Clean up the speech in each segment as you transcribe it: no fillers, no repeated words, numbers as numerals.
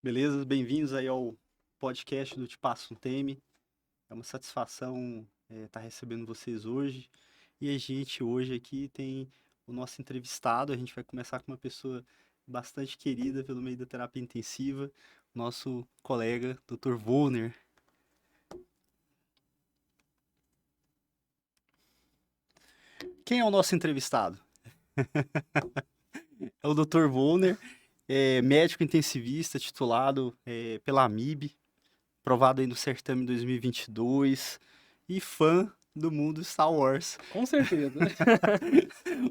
Beleza? Bem-vindos aí ao podcast do Te Passo um Teme. É uma satisfação estar recebendo vocês hoje. E a gente hoje aqui tem o nosso entrevistado. A gente vai começar com uma pessoa bastante querida pelo meio da terapia intensiva, nosso colega, Dr. Volner. Quem é o nosso entrevistado? É o Dr. Volner, médico intensivista titulado pela AMIB, aprovado aí no certame 2022 e fã do mundo Star Wars. Com certeza.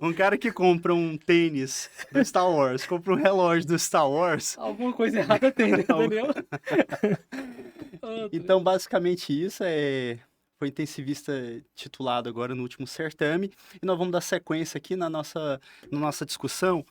Um cara que compra um tênis do Star Wars, compra um relógio do Star Wars. Alguma coisa errada tem, né, Daniel? Outra. Então, basicamente isso foi intensivista titulado agora no último certame. E nós vamos dar sequência aqui na nossa discussão.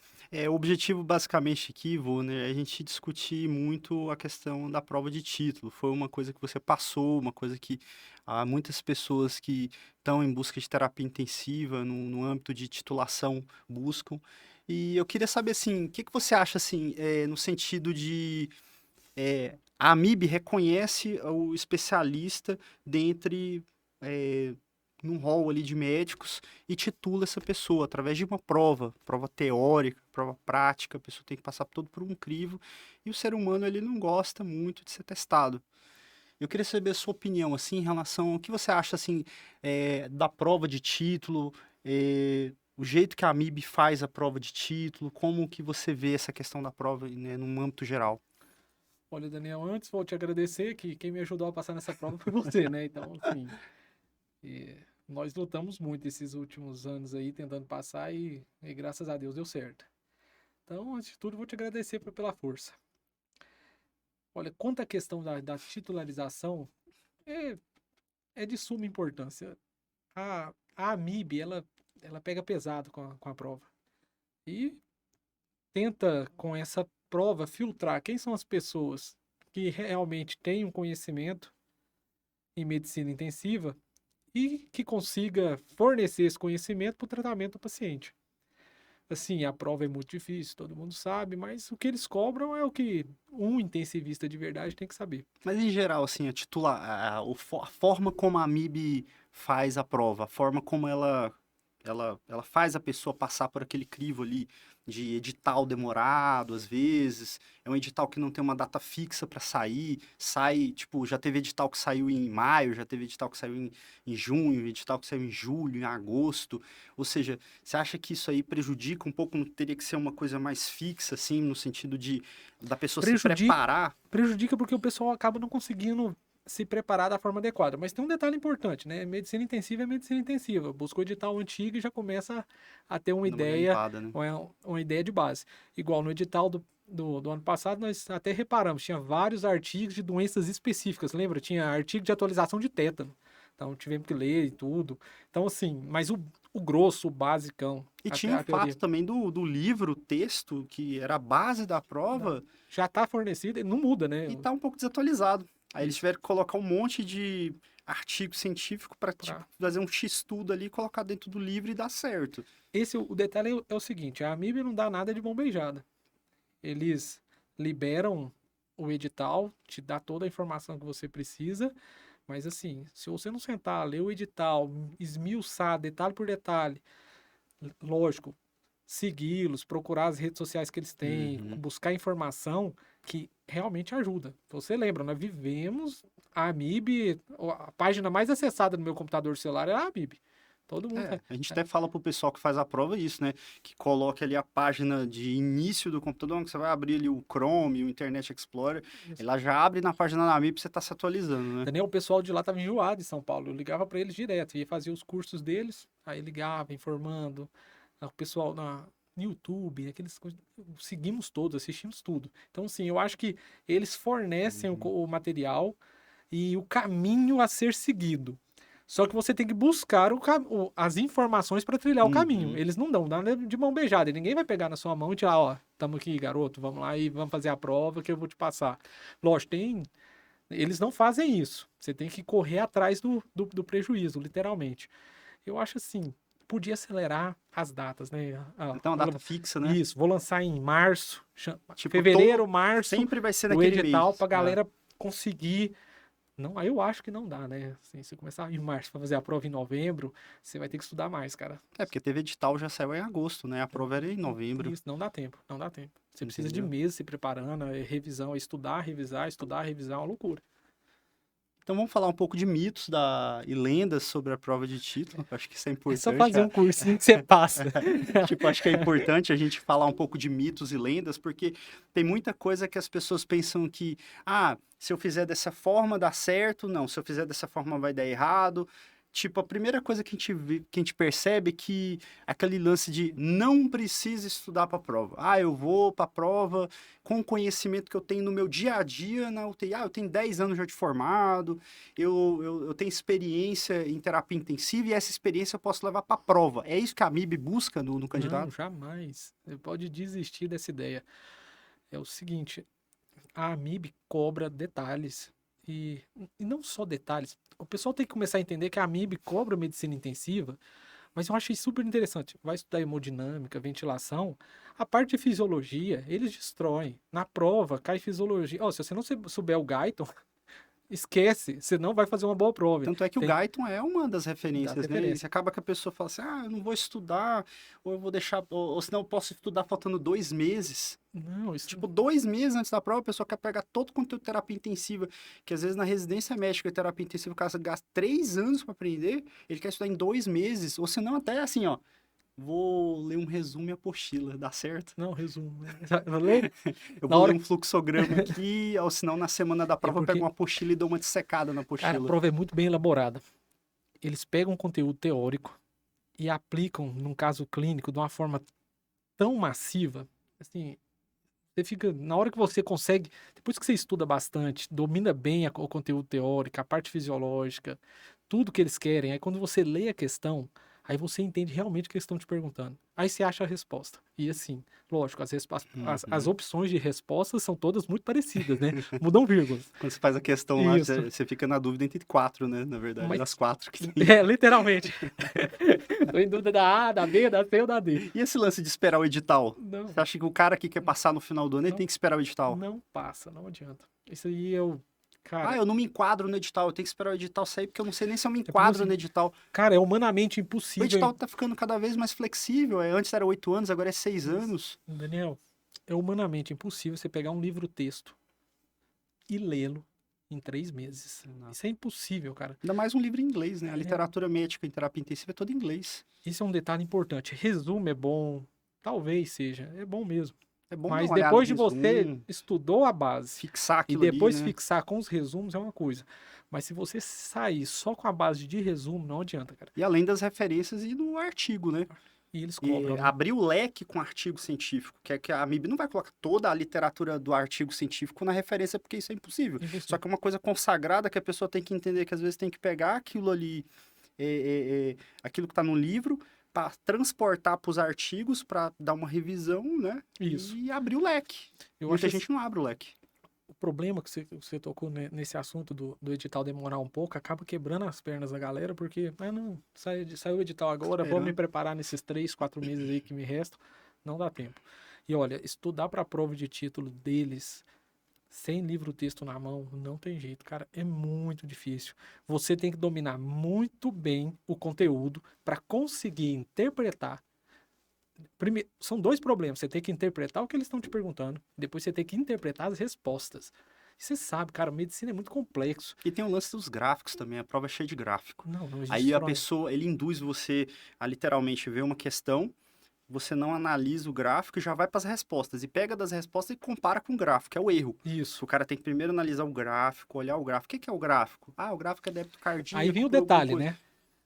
O objetivo, basicamente, aqui, Vô, é a gente discutir muito a questão da prova de título. Foi uma coisa que você passou, uma coisa que há muitas pessoas que estão em busca de terapia intensiva, no âmbito de titulação, buscam. E eu queria saber, assim, o que que você acha, assim, no sentido de a AMIB reconhece o especialista dentre num rol ali de médicos e titula essa pessoa através de uma prova teórica, prova prática, a pessoa tem que passar todo por um crivo e o ser humano ele não gosta muito de ser testado. Eu queria saber a sua opinião assim em relação ao que você acha assim da prova de título, o jeito que a AMIB faz a prova de título, como que você vê essa questão da prova, né, num âmbito geral. Olha, Daniel, antes vou te agradecer que quem me ajudou a passar nessa prova foi você, né? Então, assim, nós lutamos muito esses últimos anos aí tentando passar e graças a Deus deu certo. Então, antes de tudo, vou te agradecer pela força. Olha, quanto à questão da titularização, é, é de suma importância. A AMIB, ela pega pesado com a prova. E tenta, com essa prova, filtrar quem são as pessoas que realmente têm um conhecimento em medicina intensiva e que consiga fornecer esse conhecimento para o tratamento do paciente. Assim, a prova é muito difícil, todo mundo sabe, mas o que eles cobram é o que um intensivista de verdade tem que saber. Mas em geral, assim, a forma como a AMIB faz a prova, a forma como ela faz a pessoa passar por aquele crivo ali de edital demorado, às vezes, é um edital que não tem uma data fixa para sair, sai, tipo, já teve edital que saiu em maio, já teve edital que saiu em junho, edital que saiu em julho, em agosto, ou seja, você acha que isso aí prejudica um pouco, não teria que ser uma coisa mais fixa, assim, no sentido de da pessoa se Prejudica, preparar. prejudica porque o pessoal acaba não conseguindo se preparar da forma adequada. Mas tem um detalhe importante, né? Medicina intensiva é medicina intensiva. Busca o edital antigo e já começa a ter Dá uma garimpada, né? uma ideia de base. Igual no edital do ano passado, nós até reparamos, tinha vários artigos de doenças específicas. Lembra? Tinha artigo de atualização de tétano. Então tivemos que ler e tudo. Então, assim, mas o grosso, o basicão, E tinha o a fato teoria, também do livro, texto, que era a base da prova, já está fornecido e não muda, né? e tá um pouco desatualizado. Aí eles tiveram que colocar um monte de artigo científico para tipo, Pra... fazer um X-tudo ali, colocar dentro do livro e dar certo. O detalhe é o seguinte, a Amib não dá nada de mão beijada. Eles liberam o edital, te dá toda a informação que você precisa, mas assim, se você não sentar, ler o edital, esmiuçar detalhe por detalhe, lógico, segui-los, procurar as redes sociais que eles têm, Uhum. buscar informação que realmente ajuda. Você lembra, nós vivemos a Amib, a página mais acessada no meu computador celular é a Amib. Todo mundo. A gente até fala pro pessoal que faz a prova isso, né? Que coloque ali a página de início do computador, que você vai abrir ali o Chrome, o Internet Explorer, ela já abre na página da AMIB pra você estar se atualizando, né? Daniel, o pessoal de lá estava enjoado em São Paulo. Eu ligava para eles direto, ia fazer os cursos deles, aí ligava, informando. O pessoal no YouTube, aqueles coisas. Seguimos todos, assistimos tudo. Então, sim, eu acho que eles fornecem Uhum. o material e o caminho a ser seguido. Só que você tem que buscar as informações para trilhar o caminho. Uhum. Eles não dão nada de mão beijada. E ninguém vai pegar na sua mão e tirar, ó, tamo aqui, garoto, vamos lá e vamos fazer a prova que eu vou te passar. Lógico, eles não fazem isso. Você tem que correr atrás do prejuízo, literalmente. Eu acho assim. podia acelerar as datas, né? Então, uma data fixa, né? Isso, vou lançar em março, Tipo, fevereiro, março, sempre vai ser o naquele edital mês. pra galera conseguir. Não, aí eu acho que não dá, né? Assim, se começar em março pra fazer a prova em novembro, você vai ter que estudar mais, cara. Porque teve edital, já saiu em agosto, né? A prova era em novembro. Isso, não dá tempo, não dá tempo. Você precisa de Entendeu? meses se preparando, revisão, estudar, revisar, é uma loucura. Então vamos falar um pouco de mitos e lendas sobre a prova de título. Acho que isso é É só importante. fazer um cursinho que você passa. Tipo, acho que é importante a gente falar um pouco de mitos e lendas, porque tem muita coisa que as pessoas pensam que, se eu fizer dessa forma dá certo, não, se eu fizer dessa forma vai dar errado. Tipo, a primeira coisa que a gente percebe é que aquele lance de não precisa estudar para a prova. Eu vou para a prova com o conhecimento que eu tenho no meu dia a dia na UTI. Eu tenho 10 anos já de formado, eu tenho experiência em terapia intensiva e essa experiência eu posso levar para a prova. É isso que a MIB busca no Não, candidato? jamais. Você pode desistir dessa ideia. É o seguinte, a AMIB cobra detalhes. E não só detalhes. O pessoal tem que começar a entender que a AMIB cobra medicina intensiva, mas eu achei super interessante. Vai estudar hemodinâmica, ventilação. A parte de fisiologia, eles destroem. Na prova, cai fisiologia. Se você não souber o Guyton, esquece. Você não vai fazer uma boa prova. Tanto é que o Tem Guyton é uma das referências, né? E referência. acaba que a pessoa fala assim, eu não vou estudar, ou eu vou deixar, ou senão eu posso estudar faltando 2 meses. Não, isso Tipo, 2 meses antes da prova, a pessoa quer pegar todo o conteúdo de terapia intensiva, que às vezes na residência médica de terapia intensiva o cara gasta 3 anos para aprender, ele quer estudar em 2 meses, ou senão até assim, vou ler um resumo e apostila, dá certo? não, resumo. Lê? Eu Na vou hora ler um fluxograma aqui, ou senão na semana da prova eu porque, pego uma apostila e dou uma dissecada na cara, a apostila. prova é muito bem elaborada. Eles pegam conteúdo teórico e aplicam num caso clínico de uma forma tão massiva, assim, você fica, na hora que você consegue, depois que você estuda bastante, domina bem o conteúdo teórico, a parte fisiológica, tudo que eles querem, aí quando você lê a questão, aí você entende realmente o que eles estão te perguntando. Aí você acha a resposta. E assim, lógico, as Uhum. opções de respostas são todas muito parecidas, né? Mudam vírgulas. Quando você faz a questão lá, Isso. você fica na dúvida entre 4, né? Na verdade, Mas, das 4 que tem. literalmente. Tô em dúvida da A, da B, da C ou da D. E esse lance de esperar o edital? Não, Você acha que o cara que quer passar no final do ano, ele não, tem que esperar o edital? não passa, não adianta. Isso aí eu, cara, Eu não me enquadro no edital, eu tenho que esperar o edital sair, porque eu não sei nem se eu me é porque enquadro assim, no edital. cara, é humanamente O impossível. edital tá ficando cada vez mais flexível. Antes era 8 anos, agora é 6 Isso. anos. Daniel, é humanamente impossível você pegar um livro-texto e lê-lo em 3 meses. Não. Isso é impossível, cara. Ainda mais um livro em inglês, né? A literatura médica em terapia intensiva é toda em inglês. Isso é um detalhe importante. Resumo é bom, talvez seja, é bom mesmo. É bom Mas dar uma olhada no depois de você resumo, estudou a base fixar e aquilo ali, depois né? fixar com os resumos é uma coisa. Mas se você sair só com a base de resumo, não adianta, cara. E além das referências e do artigo, né? E eles E cobram, né? abrir o leque com artigo científico, que é que a MIB não vai colocar toda a literatura do artigo científico na referência, porque isso é impossível. Só Impossível. que é uma coisa consagrada que a pessoa tem que entender que às vezes tem que pegar aquilo ali, aquilo que está no livro, para transportar para os artigos, para dar uma revisão, né? Isso. E abrir o leque. Eu Muita acho gente não abre o leque. o problema que você tocou nesse assunto do edital demorar um pouco, acaba quebrando as pernas da galera, porque, não, saiu o edital agora, vou me Esperando. preparar nesses 3, 4 meses aí que me restam, não dá tempo. E olha, estudar para a prova de título deles, sem livro-texto na mão, não tem jeito, cara, é muito difícil. Você tem que dominar muito bem o conteúdo para conseguir interpretar. Primeiro, são 2 problemas. Você tem que interpretar o que eles estão te perguntando. Depois você tem que interpretar as respostas. E você sabe, cara, medicina é muito complexo. E tem o lance dos gráficos também, a prova é cheia de gráfico. Não existe Aí a forma. pessoa, ele induz você a literalmente ver uma questão, você não analisa o gráfico e já vai para as respostas. E pega das respostas e compara com o gráfico, é o erro. Isso. O cara tem que primeiro analisar o gráfico, olhar o gráfico. O que é o gráfico? O gráfico é débito cardíaco. Aí vem o por alguma detalhe, coisa. né?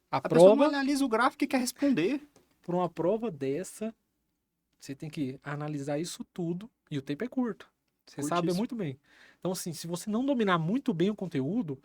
A A pessoa não prova, analisa o gráfico e quer responder. por uma prova dessa, você tem que analisar isso tudo e o tempo é curto. Você sabe Curtíssimo. muito bem. Então, assim, se você não dominar muito bem o conteúdo,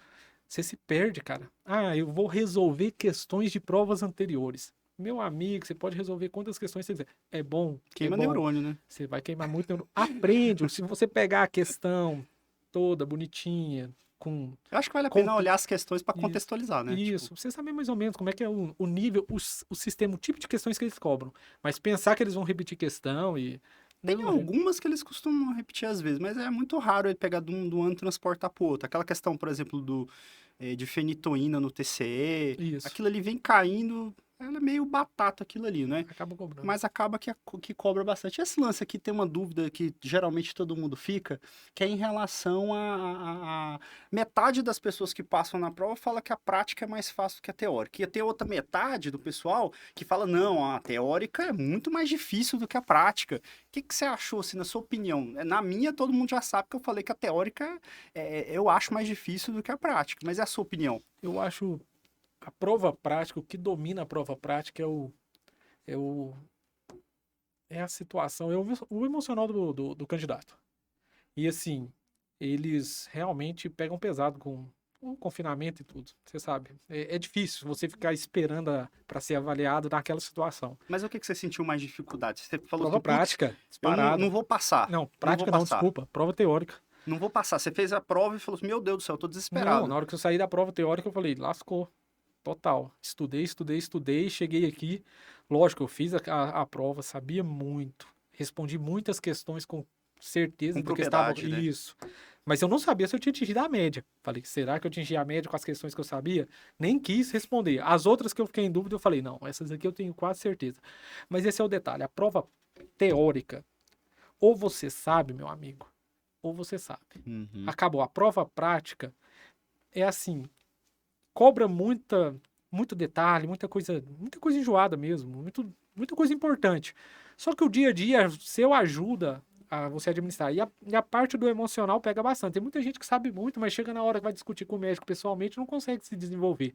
você se perde, cara. Eu vou resolver questões de provas anteriores. Meu amigo, você pode resolver quantas questões você quiser. É bom, Queima é bom. neurônio, né? Você vai queimar muito neurônio. Aprende. Se você pegar a questão toda bonitinha, Eu acho que vale a Com- pena olhar as questões para Isso. contextualizar, né? Isso, você saber mais ou menos como é que é o nível, o sistema, o tipo de questões que eles cobram. Mas pensar que eles vão repetir questão e. Tem Não, gente. algumas que eles costumam repetir às vezes, mas é muito raro ele pegar de um ano e transportar para o outro. Aquela questão, por exemplo, de fenitoína no TCE, Isso. aquilo ali vem caindo, ela é meio batata aquilo ali, né? Acaba cobrando. Mas acaba que cobra bastante. Esse lance aqui tem uma dúvida que geralmente todo mundo fica, que é em relação a metade das pessoas que passam na prova fala que a prática é mais fácil que a teórica. E tem outra metade do pessoal que fala, não, a teórica é muito mais difícil do que a prática. O que você achou, assim, na sua opinião? Na minha, todo mundo já sabe que eu falei que a teórica eu acho mais difícil do que a prática. Mas é a sua opinião? Eu acho a prova prática, o que domina a prova prática é o é a situação, o emocional do candidato. E assim, eles realmente pegam pesado com o confinamento e tudo. Você sabe, é difícil você ficar esperando para ser avaliado naquela situação. Mas o que você sentiu mais dificuldade? Você falou Prova assim, putz, prática, eu não, disparada. não vou passar. Não, Não vou prática não, passar. desculpa, prova teórica. Não vou passar. Você fez a prova e falou assim, meu Deus do céu, eu tô Não, desesperado. na hora que eu saí da prova teórica, eu falei, lascou. Total. Estudei, cheguei aqui. Lógico, eu fiz a prova, sabia muito. Respondi muitas questões com certeza Com do que estava. propriedade, né? Isso. Mas eu não sabia se eu tinha atingido a média. Falei, será que eu atingi a média com as questões que eu sabia? Nem quis responder. As outras que eu fiquei em dúvida, eu falei, não, essas aqui eu tenho quase certeza. Mas esse é o detalhe. A prova teórica, ou você sabe, meu amigo, ou você sabe. Uhum. Acabou. A prova prática é assim, cobra muito detalhe, muita coisa enjoada mesmo, muita coisa importante. Só que o dia a dia seu ajuda a você administrar. E a parte do emocional pega bastante. Tem muita gente que sabe muito, mas chega na hora que vai discutir com o médico pessoalmente não consegue se desenvolver.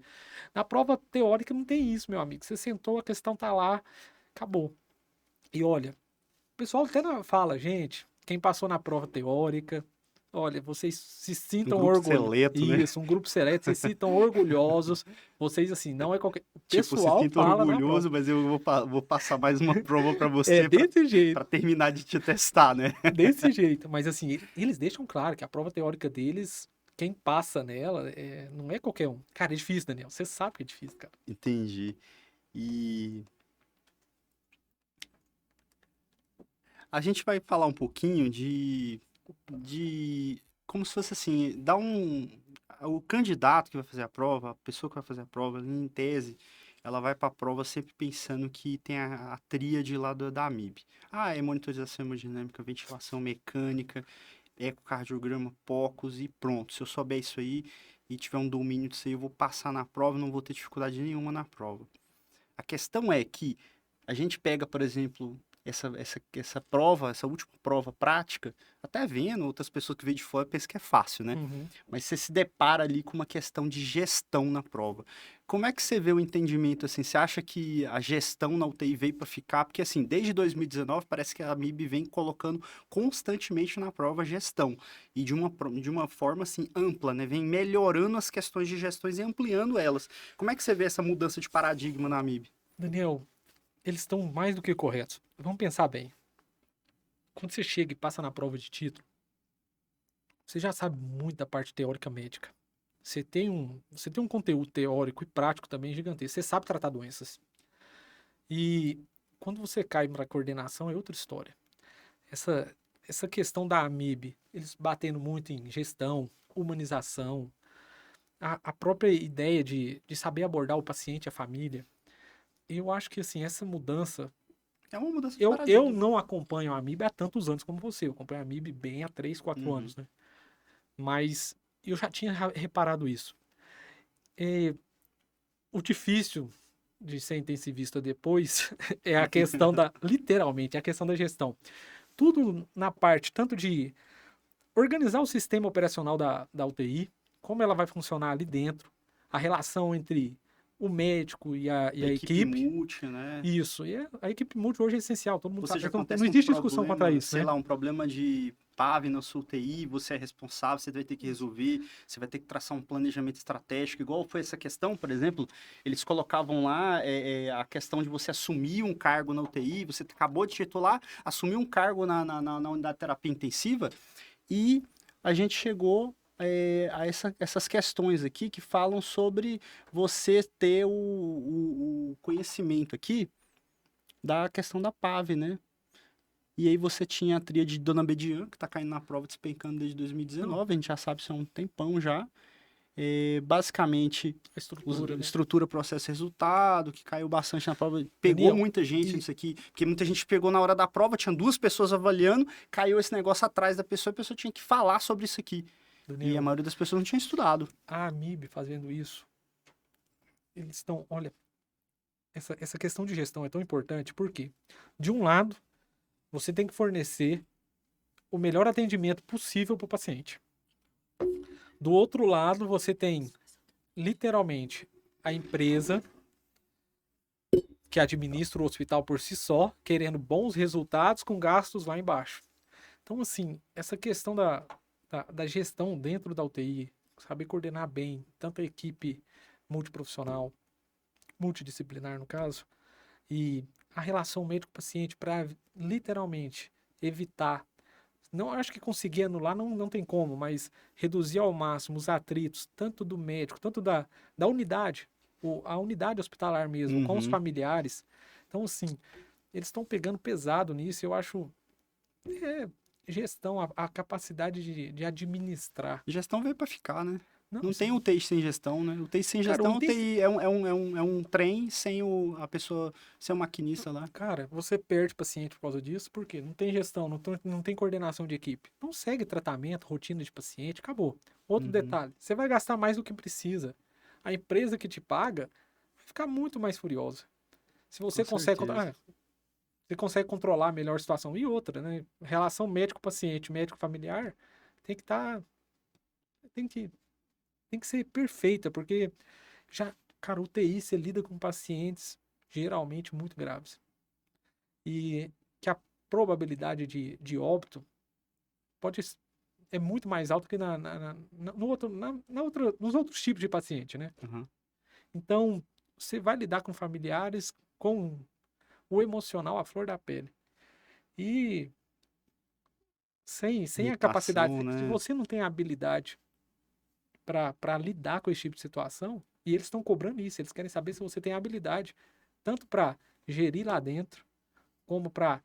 Na prova teórica não tem isso, meu amigo. Você sentou, a questão tá lá, acabou. E olha, o pessoal até fala, gente, quem passou na prova teórica, olha, vocês se Um sintam grupo orgulhosos. seleto, né? Isso, um grupo seleto, vocês se sintam orgulhosos. Vocês, assim, não é qualquer. O Tipo, se pessoal sinta fala na prova. orgulhoso, mas eu vou passar mais uma prova pra É você desse jeito, pra terminar de te testar, né? desse jeito. Mas, assim, eles deixam claro que a prova teórica deles, quem passa nela, não é qualquer um. Cara, é difícil, Daniel. Você sabe que é difícil, cara. Entendi. E a gente vai falar um pouquinho de como se fosse assim, o candidato que vai fazer a prova, a pessoa que vai fazer a prova, em tese, ela vai para a prova sempre pensando que tem a tríade lá da AMIB. Ah, é monitorização hemodinâmica, ventilação mecânica, ecocardiograma, POCUS e pronto. Se eu souber isso aí e tiver um domínio disso aí, eu vou passar na prova, não vou ter dificuldade nenhuma na prova. A questão é que a gente pega, por exemplo, essa prova, essa última prova prática, até vendo outras pessoas que veem de fora pensam que é fácil, né? Uhum. Mas você se depara ali com uma questão de gestão na prova. Como é que você vê o entendimento assim? Você acha que a gestão na UTI veio para ficar? Porque assim, desde 2019 parece que a MIB vem colocando constantemente na prova gestão e de uma forma assim ampla, né? Vem melhorando as questões de gestões e ampliando elas. Como é que você vê essa mudança de paradigma na MIB? Daniel, eles estão mais do que corretos. Vamos pensar bem. Quando você chega e passa na prova de título, você já sabe muito da parte teórica médica. Você tem um conteúdo teórico e prático também gigantesco. Você sabe tratar doenças. E quando você cai para a coordenação é outra história. Essa questão da AMIB, eles batendo muito em gestão, humanização, a própria ideia de saber abordar o paciente e a família. Eu acho que assim, essa mudança. É uma mudança de Eu paradigma. não acompanho a AMIB há tantos anos como você. Eu acompanho a AMIB bem há 3, 4 Uhum. anos, né? Mas eu já tinha reparado isso. O difícil de ser intensivista depois é a questão literalmente, é a questão da gestão. Tudo na parte tanto de organizar o sistema operacional da UTI, como ela vai funcionar ali dentro, a relação entre o médico e a equipe. multi, né? Isso, e a equipe multi hoje é essencial, todo mundo Ou sabe. seja, Então, acontece não um existe discussão problema, contra isso, sei né? lá, um problema de PAV na sua UTI, você é responsável, você vai ter que resolver, você vai ter que traçar um planejamento estratégico, igual foi essa questão, por exemplo, eles colocavam lá a questão de você assumir um cargo na UTI, você acabou de titular, assumir um cargo na unidade de terapia intensiva, e a gente chegou a essas questões aqui que falam sobre você ter o conhecimento aqui da questão da PAV, né? E aí você tinha a tríade de Dona Bedian, que tá caindo na prova despencando desde Não, 2019, a gente já sabe isso há um tempão já. Basicamente, a estrutura, né? estrutura, processo, resultado, que caiu bastante na prova. Pegou Daniel, muita gente e nisso aqui, porque muita gente pegou na hora da prova, tinha duas pessoas avaliando, caiu esse negócio atrás da pessoa e a pessoa tinha que falar sobre isso aqui. E a Daniel, maioria das pessoas não tinha estudado. a AMIB fazendo isso, eles estão, olha, essa questão de gestão é tão importante porque, de um lado, você tem que fornecer o melhor atendimento possível para o paciente. Do outro lado, você tem literalmente a empresa que administra o hospital por si só, querendo bons resultados com gastos lá embaixo. Então, assim, essa questão da gestão dentro da UTI, saber coordenar bem tanto a equipe multiprofissional, multidisciplinar no caso, e a relação médico-paciente para literalmente evitar. Não acho que conseguir anular não tem como, mas reduzir ao máximo os atritos, tanto do médico, tanto da unidade, a unidade hospitalar mesmo, com os Uhum. familiares. Então, assim, eles estão pegando pesado nisso. Eu acho é, gestão, a capacidade de administrar. Gestão veio para ficar, né? Não, Não tem UTI sem gestão, né? UTI sem cara, gestão, UTI é um trem sem a pessoa ser um maquinista lá. cara, você perde paciente por causa disso, porque não tem gestão, não tem coordenação de equipe. Não segue tratamento, rotina de paciente, acabou. Outro Uhum. detalhe, você vai gastar mais do que precisa. A empresa que te paga vai ficar muito mais furiosa. Se Com você consegue, certeza. você consegue controlar melhor a situação. E outra, né? Relação médico-paciente, médico-familiar, tem que estar, tem que, tem que ser perfeita, porque já, cara, UTI você lida com pacientes geralmente muito graves. E que a probabilidade de óbito pode é muito mais alta que no outro, nos outros tipos de paciente, né? Uhum. Então, você vai lidar com familiares com o emocional à flor da pele. E sem a capacidade, Irritação, se né? você não tem a habilidade para lidar com esse tipo de situação, e eles estão cobrando isso, eles querem saber se você tem habilidade tanto para gerir lá dentro, como para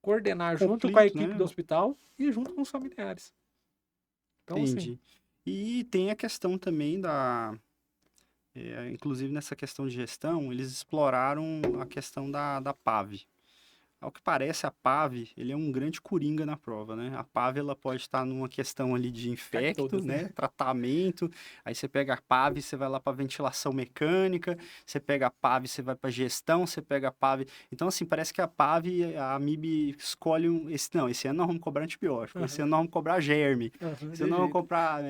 coordenar junto com a Conflito, equipe do né? hospital e junto com os familiares. Então, assim, Entendi. E tem a questão também inclusive nessa questão de gestão, eles exploraram a questão da PAV. Ao que parece, a PAV, ele é um grande coringa na prova, né? A PAV, ela pode estar numa questão ali de cai infecto, todas, né? né? Tratamento, aí você pega a PAV, você vai lá para ventilação mecânica, você pega a PAV, você vai para gestão, você pega a PAV. Então, assim, parece que a PAV, a AMIB escolhe esse ano nós vamos cobrar antibiótico, esse Aham, ano nós vamos cobrar germe, aham, esse ano de nós vamos jeito. cobrar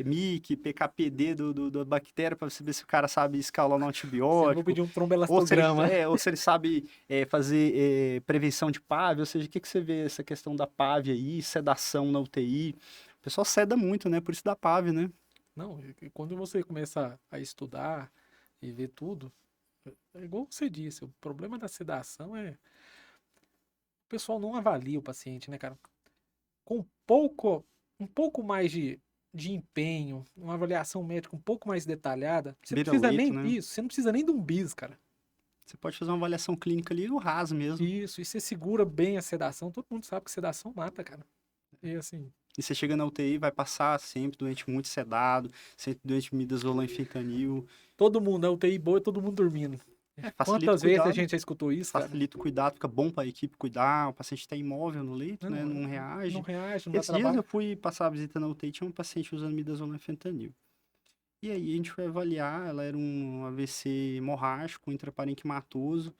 MIC, PKPD da bactéria, para saber se o cara sabe escalar no Você não vou antibiótico, pedir um ou se ele, tromboelastograma. ou se ele sabe fazer prevenção de PAV, ou seja, o que você vê essa questão da PAV aí, sedação na UTI? O pessoal seda muito, né? Por isso da PAV, né? Não, e quando você começa a estudar e ver tudo, é igual você disse, o problema da sedação é o pessoal não avalia o paciente, né, cara? Com um pouco mais de empenho, uma avaliação médica um pouco mais detalhada, você não precisa Beira-leito, nem né? isso, você não precisa nem de um bis, cara. Você pode fazer uma avaliação clínica ali no RAS mesmo. Isso, e você segura bem a sedação, todo mundo sabe que sedação mata, cara. E assim, E você chega na UTI, vai passar sempre doente muito sedado, sempre doente midazolam e fentanil. todo mundo, a UTI boa, e todo mundo dormindo. Facilita o Quantas vezes a cuidado. gente já escutou isso, cara? Facilita o cuidado, fica bom para a equipe cuidar, o paciente está imóvel no leito, né? Não, Não não reage. reage, não dá Esses dias trabalho. eu fui passar a visita na UTI, tinha um paciente usando midazolam e fentanil. E aí a gente foi avaliar, ela era um AVC hemorrágico, intraparenquimatoso.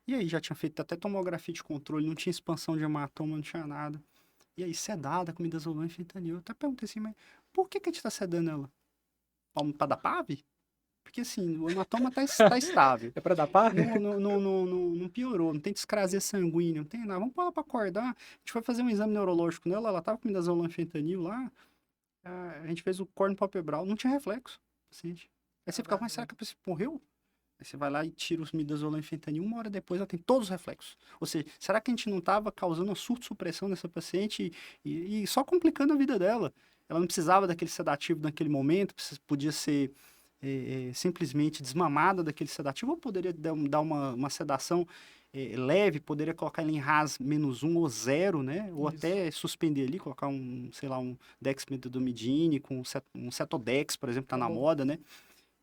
E aí já tinha feito até tomografia de controle, não tinha expansão de hematoma, não tinha nada. E aí sedada com midazolam e fentanil. Eu até perguntei assim, mas por que a gente tá sedando ela? Pra dar PAV? Porque assim, o hematoma tá estável. É pra dar par? Não piorou, não tem discrasia sanguínea, não tem nada. Vamos pôr ela pra acordar. A gente foi fazer um exame neurológico nela, ela tava com midazolam e fentanil lá. A gente fez o corno palpebral, não tinha reflexo, paciente. Aí você ficava, mas será que a paciente morreu? Aí você vai lá e tira os midazolam e fentanil, 1 hora depois ela tem todos os reflexos. Ou seja, será que a gente não estava causando uma surto-supressão nessa paciente e só complicando a vida dela? Ela não precisava daquele sedativo naquele momento, podia ser simplesmente desmamada daquele sedativo, ou poderia dar uma sedação leve, poderia colocar ele em RAS -1 ou 0, né? Ou Isso. até suspender ali, colocar sei lá, um dexmedetomidine com um cetodex, por exemplo, tá na Acabou. moda, né?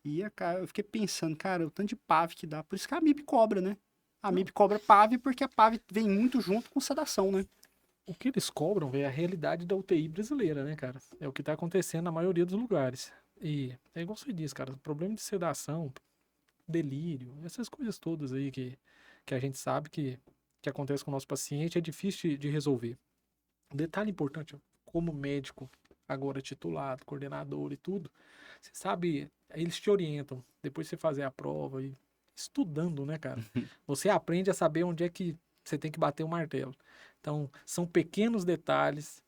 E, cara, eu fiquei pensando, cara, o tanto de PAV que dá. Por isso que a MIB cobra, né? A MIB cobra PAV porque a PAV vem muito junto com sedação, né? O que eles cobram, velho, é a realidade da UTI brasileira, né, cara? É o que tá acontecendo na maioria dos lugares. E é igual você disse, cara, problema de sedação, delírio, essas coisas todas aí que a gente sabe que acontece com o nosso paciente é difícil de resolver. Um detalhe importante, ó, como médico, agora titulado, coordenador e tudo, você sabe, eles te orientam, depois você fazer a prova e estudando, né, cara? Você aprende a saber onde é que você tem que bater o martelo. Então, são pequenos detalhes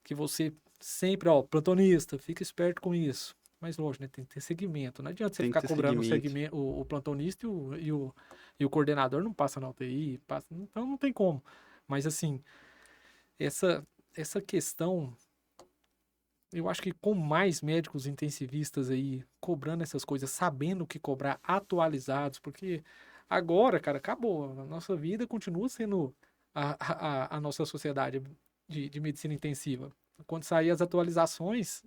que você sempre, ó, plantonista, fica esperto com isso. Mas lógico, né, tem que ter segmento. Não adianta você Tem que ficar ter cobrando segmento. o plantonista e o coordenador não passa na UTI, passa, então não tem como. Mas assim, essa, essa questão, eu acho que com mais médicos intensivistas aí cobrando essas coisas, sabendo o que cobrar, atualizados, porque agora, cara, acabou. A nossa vida continua sendo a nossa sociedade de medicina intensiva. Quando sair as atualizações,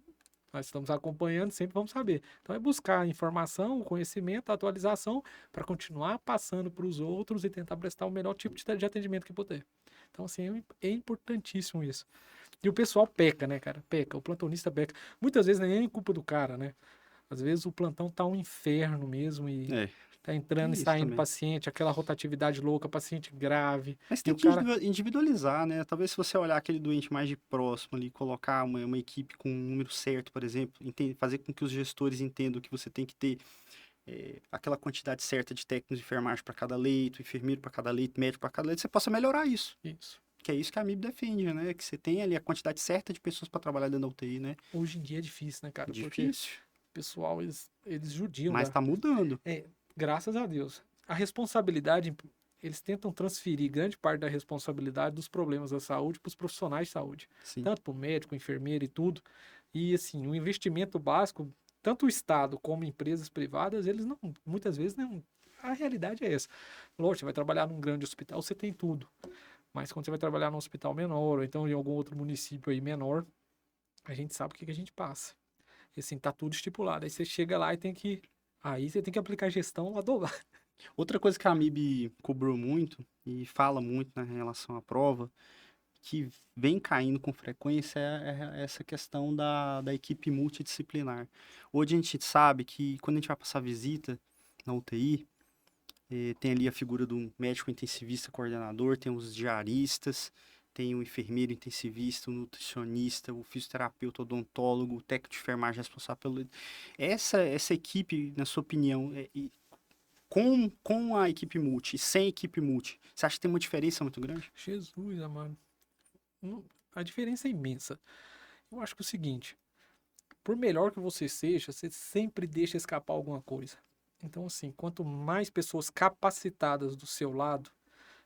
nós estamos acompanhando, sempre vamos saber. Então é buscar informação, conhecimento, atualização, para continuar passando para os outros e tentar prestar o melhor tipo de atendimento que puder. Então, assim, é importantíssimo isso. E o pessoal peca, né, cara? Peca, o plantonista peca. Muitas vezes nem é culpa do cara, né? Às vezes o plantão tá um inferno mesmo e É, tá tem entrando e isso saindo também. paciente, aquela rotatividade louca, paciente grave. Mas E tem o que cara. individualizar, né? Talvez se você olhar aquele doente mais de próximo ali, colocar uma equipe com um número certo, por exemplo, fazer com que os gestores entendam que você tem que ter aquela quantidade certa de técnicos de enfermagem para cada leito, enfermeiro para cada leito, médico para cada leito, você possa melhorar isso. Isso. Que é isso que a MIB defende, né? Que você tem ali a quantidade certa de pessoas para trabalhar dentro da UTI, né? Hoje em dia é difícil, né, cara? Porque o Difícil, pessoal, eles judiam mas da. tá mudando. É, graças a Deus. A responsabilidade, eles tentam transferir grande parte da responsabilidade dos problemas da saúde para os profissionais de saúde, Sim. tanto para o médico, enfermeiro e tudo. E assim, o investimento básico, tanto o Estado como empresas privadas, eles não, muitas vezes não. A realidade é essa. Lógico, você vai trabalhar num grande hospital, você tem tudo. Mas quando você vai trabalhar num hospital menor, ou então em algum outro município aí menor, a gente sabe o que a gente passa. E assim, tá tudo estipulado. Aí você chega lá e tem que. Aí você tem que aplicar gestão lá do lado. Outra coisa que a MIB cobrou muito e fala muito, né, em relação à prova, que vem caindo com frequência é essa questão da equipe multidisciplinar. Hoje a gente sabe que quando a gente vai passar visita na UTI, tem ali a figura do médico intensivista coordenador, tem os diaristas, tem o enfermeiro intensivista, o nutricionista, o fisioterapeuta, o odontólogo, o técnico de enfermagem responsável pelo... Essa equipe, na sua opinião, com a equipe multi e sem equipe multi, você acha que tem uma diferença muito grande? Jesus, amado. A diferença é imensa. Eu acho que é o seguinte: por melhor que você seja, você sempre deixa escapar alguma coisa. Então, assim, quanto mais pessoas capacitadas do seu lado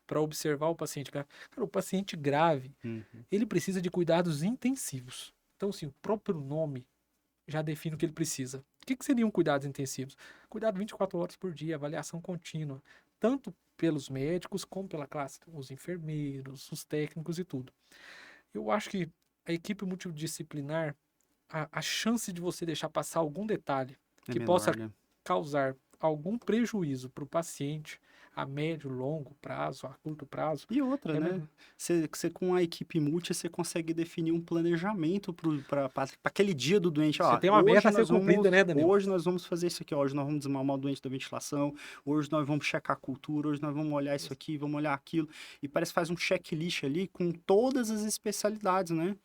para observar o paciente grave. Cara, o paciente grave, Uhum. ele precisa de cuidados intensivos. Então, assim, o próprio nome já define o que ele precisa. O que seriam cuidados intensivos? Cuidado 24 horas por dia, avaliação contínua, tanto pelos médicos como pela classe, os enfermeiros, os técnicos e tudo. Eu acho que a equipe multidisciplinar, a chance de você deixar passar algum detalhe É que possa menor, né? causar algum prejuízo para o paciente a médio, longo prazo, a curto prazo, E outra, é né? menor. Você com a equipe multi, você consegue definir um planejamento para aquele dia do doente. Você Ó, tem uma meta a ser cumprida, né, Daniel? hoje nós vamos fazer isso aqui, ó, hoje nós vamos desmamar o doente da ventilação, hoje nós vamos checar a cultura, hoje nós vamos olhar isso aqui, vamos olhar aquilo. E parece que faz um checklist ali com todas as especialidades, né?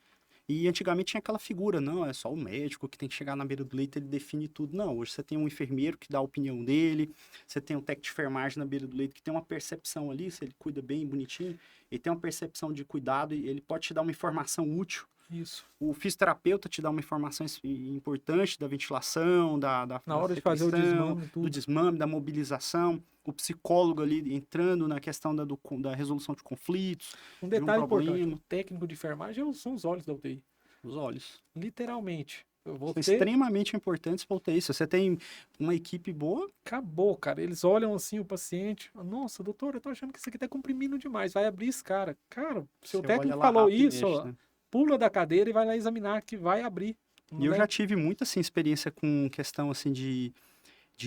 E antigamente tinha aquela figura, não, é só o médico que tem que chegar na beira do leito, ele define tudo. Não, hoje você tem um enfermeiro que dá a opinião dele, você tem um técnico de enfermagem na beira do leito que tem uma percepção ali, se ele cuida bem, bonitinho, ele tem uma percepção de cuidado e ele pode te dar uma informação útil. Isso. O fisioterapeuta te dá uma informação importante da ventilação, Na hora de fazer o desmame, do tudo. desmame, da mobilização. O psicólogo ali entrando na questão da resolução de conflitos, Um de um detalhe importante, problema. o técnico de enfermagem são os olhos da UTI. Os olhos. Literalmente. São Você extremamente importantes para UTI. Se você tem uma equipe boa, acabou, cara. Eles olham assim o paciente. Nossa, doutor, eu tô achando que isso aqui tá comprimindo demais. Vai abrir esse cara. Cara, se o você olha técnico lá falou rápido e isso, mexe, ó, né? pula da cadeira e vai lá examinar que vai abrir. E eu Né? já tive muita assim, experiência com questão assim de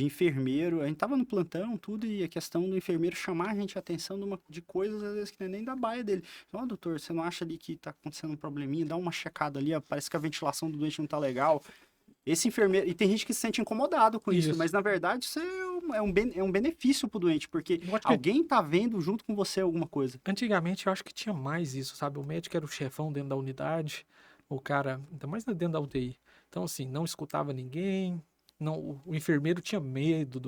enfermeiro. A gente tava no plantão, tudo, e a questão do enfermeiro chamar a gente a atenção de coisas, às vezes, que não é nem da baia dele. Ó, doutor, você não acha ali que tá acontecendo um probleminha? Dá uma checada ali, ó, parece que a ventilação do doente não tá legal. Esse enfermeiro. E tem gente que se sente incomodado com isso, Isso. mas na verdade isso é um benefício pro doente, porque Eu acho que alguém tá vendo junto com você alguma coisa. antigamente eu acho que tinha mais isso, sabe? O médico era o chefão dentro da unidade, o cara, ainda mais dentro da UTI. Então, assim, não escutava ninguém, não, o enfermeiro tinha medo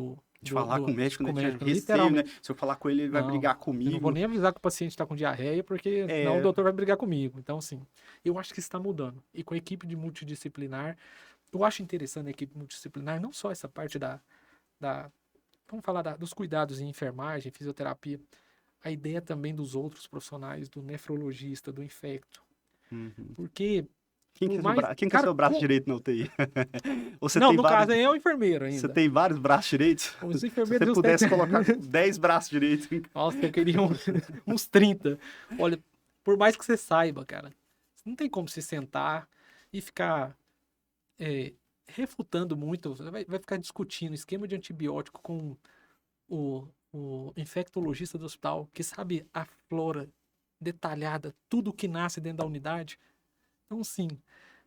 De falar com o médico, né? Tinha receio, né? literalmente. Se eu falar com ele, ele vai Não, brigar eu não vou comigo. nem avisar que o paciente está com diarreia, porque senão o É, doutor vai brigar comigo. Então, assim, eu acho que isso está mudando. E com a equipe de multidisciplinar, eu acho interessante a equipe multidisciplinar, não só essa parte da vamos falar dos cuidados em enfermagem, fisioterapia, a ideia também dos outros profissionais, do nefrologista, do infecto. uhum. Porque, Quem por que é mais. quem que é Cara, seu braço direito na UTI? Ou você não, tem no vários, caso aí é o enfermeiro você ainda. tem vários braços direitos? Os Se enfermeiros você e os pudesse técnicos. colocar 10 braços direitos. Nossa, eu queria uns 30. Olha, por mais que você saiba, cara, não tem como se sentar e ficar é, refutando muito. Você vai ficar discutindo esquema de antibiótico com o infectologista do hospital, que sabe a flora detalhada, tudo que nasce dentro da unidade. Então, sim,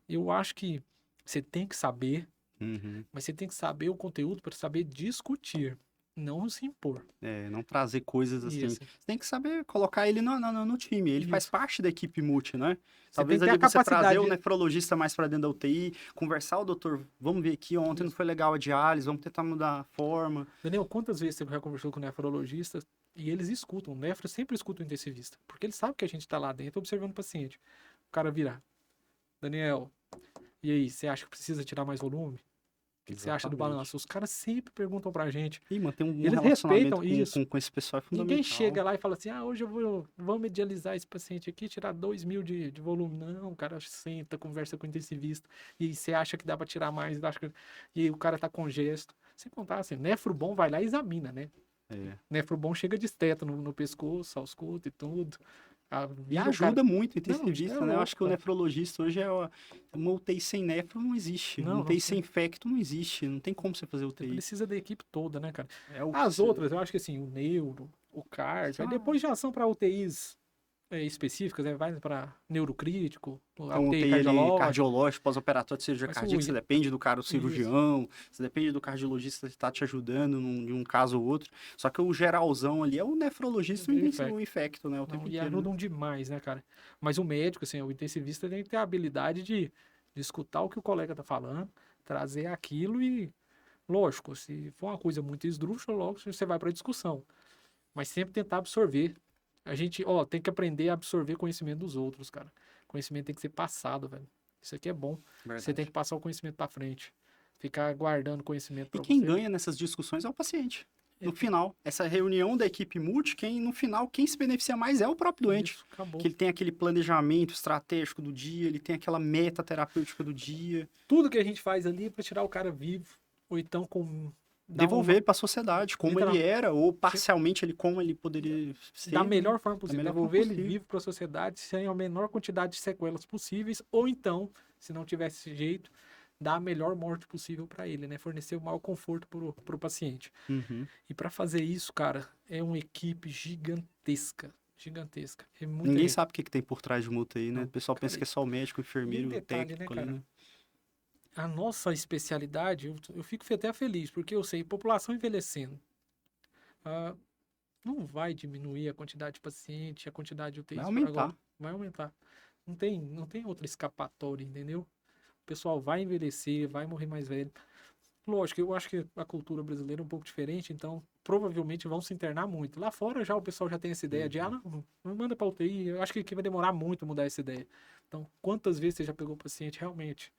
eu acho que você tem que saber, Uhum. mas você tem que saber o conteúdo para saber discutir, não se impor. É, não trazer coisas assim. Isso, Você tem que saber colocar ele no time. Ele faz isso. parte da equipe multi, né? Você tem Talvez que ter a ali você trazer capacidade. o nefrologista mais para dentro da UTI, conversar, o doutor, vamos ver aqui, ontem não foi legal a diálise, vamos tentar mudar a forma. Daniel, quantas vezes você já conversou com o nefrologista e eles escutam, o nefro sempre escuta o intensivista, porque ele sabe que a gente está lá dentro observando o paciente. O cara virar, Daniel, e aí, você acha que precisa tirar mais volume? O que você acha do Exatamente. balanço? Os caras sempre perguntam pra gente. E manter um Eles relacionamento respeitam isso. com esse pessoal é Ninguém fundamental. chega lá e fala assim, hoje vamos medializar esse paciente aqui, tirar 2.000 de volume. Não, o cara senta, conversa com o intensivista, e aí você acha que dá pra tirar mais, e aí o cara tá com gesto. Sem contar, assim, nefro bom vai lá e examina, né? É. Nefro bom chega de esteto no pescoço, ausculta e tudo. E Vira o ajuda cara. muito o Não, isso é intensivista, né? Eu louco, acho que o cara. nefrologista hoje uma UTI sem nefro não existe. Uma Não UTI tem. sem infecto não existe. Não tem como você fazer Você UTI. precisa da equipe toda, né, cara? É o que As você- outras, eu acho que assim, o neuro, o cardio, aí Ah. depois já são para UTIs específicas, aí vai para neurocrítico, a Então, UTI tem ele cardiológica. cardiológico, pós-operatório de cirurgia Mas cardíaca, o- você depende do cara, o Isso. cirurgião, você depende do cardiologista que está te ajudando de um caso ou outro. Só que o geralzão ali é o nefrologista e o infecto, né? O tempo Não, e inteiro. ajudam demais, né, cara? Mas o médico, assim, o intensivista tem que ter a habilidade de escutar o que o colega tá falando, trazer aquilo e, lógico, se for uma coisa muito esdrúxula, logo você vai para discussão. Mas sempre tentar absorver. A gente, tem que aprender a absorver conhecimento dos outros, cara. Conhecimento tem que ser passado, velho. Isso aqui é bom. Verdade. Você tem que passar o conhecimento para frente. Ficar guardando conhecimento E para quem você. ganha nessas discussões é o paciente. No É. final, essa reunião da equipe multi, no final, quem se beneficia mais é o próprio doente. Isso, acabou. Que ele tem aquele planejamento estratégico do dia, ele tem aquela meta terapêutica do dia. Tudo que a gente faz ali é para tirar o cara vivo, ou então Devolver para a sociedade como ele Literal. era, ou parcialmente ele como ele poderia ser. da melhor forma possível. melhor forma Devolver ele possível. vivo para a sociedade sem a menor quantidade de sequelas possíveis, ou então, se não tivesse esse jeito, dar a melhor morte possível para ele, né? Fornecer o maior conforto para o paciente. Uhum. E para fazer isso, cara, é uma equipe gigantesca. Gigantesca. É muita Ninguém gente. sabe o que tem por trás de uma UTI, né? Não, O pessoal cara, pensa que é só o médico, o enfermeiro, e o detalhe, técnico né, ali, cara? né? A nossa especialidade, eu fico até feliz, porque eu sei, população envelhecendo. ah, não vai diminuir a quantidade de paciente, a quantidade de UTIs Vai por aumentar. agora. Vai aumentar. Não tem outra escapatória, entendeu? O pessoal vai envelhecer, vai morrer mais velho. Lógico, eu acho que a cultura brasileira é um pouco diferente, então provavelmente vão se internar muito. Lá fora já o pessoal já tem essa ideia de, não manda pra UTI. Eu acho que vai demorar muito mudar essa ideia. Então, quantas vezes você já pegou o paciente realmente?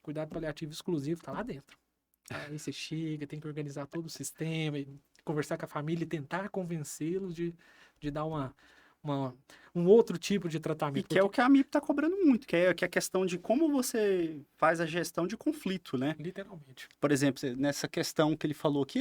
Cuidado paliativo exclusivo tá lá dentro. Aí você chega, tem que organizar todo o sistema, e conversar com a família e tentar convencê-los de dar um outro tipo de E tratamento. que é o Porque, que a MIP está cobrando muito, que é a questão de como você faz a gestão de conflito, né? literalmente, Por exemplo, nessa questão que ele falou aqui,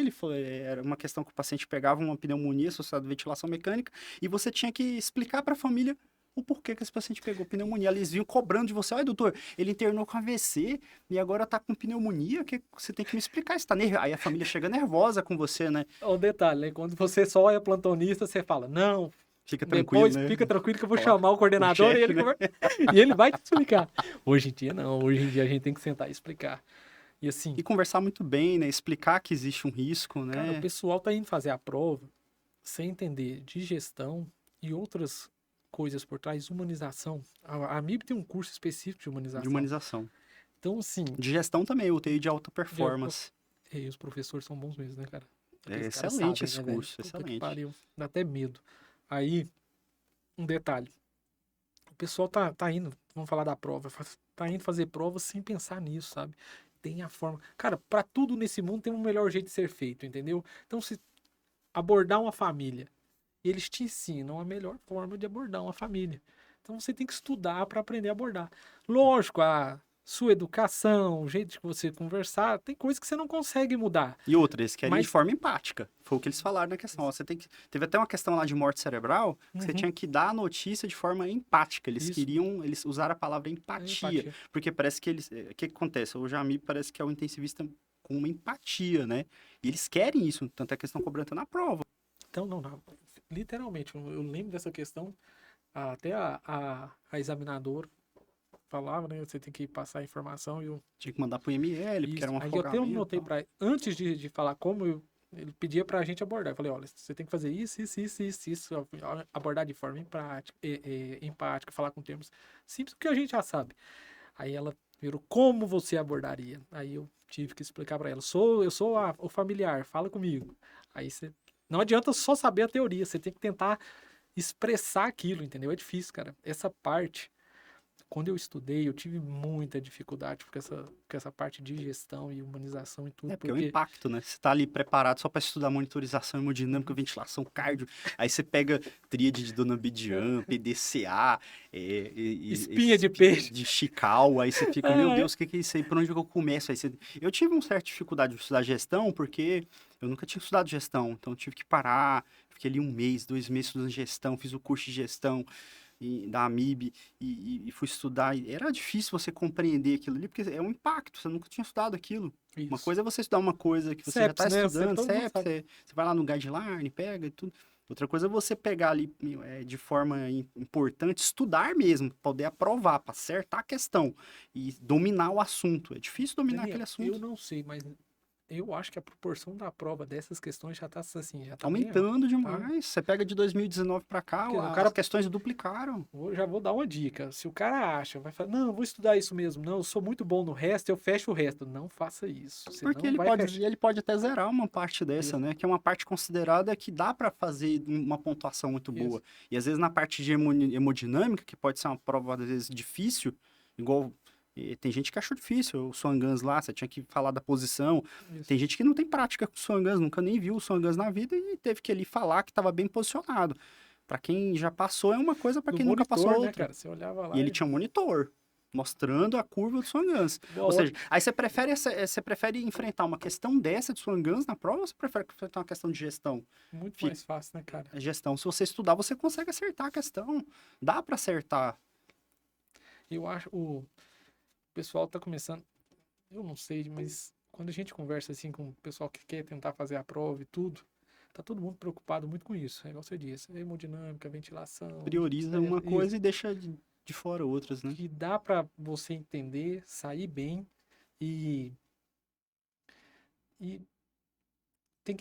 era uma questão que o paciente pegava uma pneumonia associada à ventilação mecânica e você tinha que explicar para a família o porquê que esse paciente pegou pneumonia. Eles vinham cobrando de você, olha, doutor, ele internou com AVC e agora tá com pneumonia, que você tem que me explicar, isso tá Aí a família chega nervosa com você, né? o detalhe, né? Quando você só é plantonista, você fala, não, Fica tranquilo, depois né? fica tranquilo que eu vou Ó, chamar o coordenador e chefe, né? e ele vai te explicar. Hoje em dia, não. Hoje em dia a gente tem que sentar e explicar. E assim, E conversar muito bem, né? Explicar que existe um risco, cara, o né? pessoal tá indo fazer a prova sem entender de gestão e outras coisas por trás, humanização. A MIB tem um curso específico de De humanização. humanização. Então, assim, De gestão também, UTI de alta de- performance. e os professores são bons mesmo, né, cara? É Aqueles caras excelente sabem, esse né, velho? curso, Puta que excelente. pariu. Dá até medo. Aí, um detalhe. O pessoal tá indo, vamos falar da prova, tá indo fazer prova sem pensar nisso, sabe? Tem a forma. Cara, pra tudo nesse mundo tem um melhor jeito de ser feito, entendeu? Então, se abordar uma família, eles te ensinam a melhor forma de abordar uma família. Então, você tem que estudar para aprender a abordar. Lógico, a sua educação, o jeito de você conversar, tem coisas que você não consegue mudar. E outra, eles querem de Mas. forma empática. Foi o que eles falaram na questão. Ó, Teve até uma questão lá de morte cerebral, que você Uhum, tinha que dar a notícia de forma empática. Eles isso, eles usaram a palavra é empatia. empatia. Porque parece que eles. O que acontece? O Jamil parece que é o intensivista com uma empatia, né? E eles querem isso, tanto é que eles estão cobrando na prova. Então, não. Literalmente, eu lembro dessa questão. Até a examinadora falava, né? Você tem que passar a informação e eu. Tinha que mandar pro IML, porque Isso. era um Aí eu até afogamento. notei Tal. para antes de falar como ele pedia pra gente abordar. Eu falei, olha, você tem que fazer isso, abordar de forma empática, falar com termos simples, que a gente já sabe. Aí ela virou como você abordaria. Aí eu tive que explicar pra ela, eu sou o familiar, fala comigo. Aí você não adianta só saber a teoria, você tem que tentar expressar aquilo, entendeu? É difícil, cara. Essa parte, quando eu estudei, eu tive muita dificuldade com essa parte de gestão e humanização e tudo, É, porque é o porque impacto, né? Você tá ali preparado só para estudar monitorização hemodinâmica, ventilação, cardio. Aí você pega tríade de Dona Bidian, PDCA, espinha de peixe. de Chical. Aí você fica, meu Ah, Deus, o que é isso aí? Por onde que eu começo? Eu tive uma certa dificuldade de estudar gestão, porque eu nunca tinha estudado gestão. Então eu tive que parar, fiquei ali 1 mês, 2 meses estudando gestão, fiz o curso de gestão da AMIB e fui estudar. E era difícil você compreender aquilo ali, porque é um impacto, você nunca tinha estudado aquilo. Uma isso. coisa é você estudar uma coisa que você já CEPS, está né? estudando, Todo mundo CEP, sabe. você vai lá no guideline, pega e tudo. Outra coisa é você pegar ali de forma importante, estudar mesmo, poder aprovar, para acertar a questão e dominar o assunto. É difícil dominar Daniel, aquele assunto. eu não sei, mas eu acho que a proporção da prova dessas questões já tá assim, já tá bem alta, Aumentando tá? demais. Você pega de 2019 para cá, Porque o as cara, questões duplicaram. já vou dar uma dica. Se o cara acha, vai falar, não, eu vou estudar isso mesmo, não, eu sou muito bom no resto, eu fecho o resto. Não faça isso. Você Porque não vai fechar. ele pode até zerar uma parte dessa, Isso, né? Que é uma parte considerada que dá para fazer uma pontuação muito boa. isso. E às vezes na parte de hemodinâmica, que pode ser uma prova às vezes difícil, igual tem gente que achou difícil o Swan-Ganz lá, você tinha que falar da posição. Isso. Tem gente que não tem prática com o Swan-Ganz, nunca nem viu o Swan-Ganz na vida e teve que ali falar que estava bem posicionado. Para quem já passou é uma coisa, para Do quem nunca passou monitor, né, outra. cara? Você olhava lá E ele tinha um monitor mostrando a curva do Swan-Ganz. Boa, Ou seja, aí você prefere enfrentar uma questão dessa de Swan-Ganz na prova ou você prefere enfrentar uma questão de gestão? muito mais fácil, né, cara? A gestão, se você estudar, você consegue acertar a questão. Dá para acertar. Eu acho, o pessoal tá começando, eu não sei, mas quando a gente conversa assim com o pessoal que quer tentar fazer a prova e tudo, tá todo mundo preocupado muito com isso. É igual você disse, hemodinâmica, ventilação, Prioriza uma isso, coisa e deixa de fora outras, né? que dá pra você entender, sair bem e e tem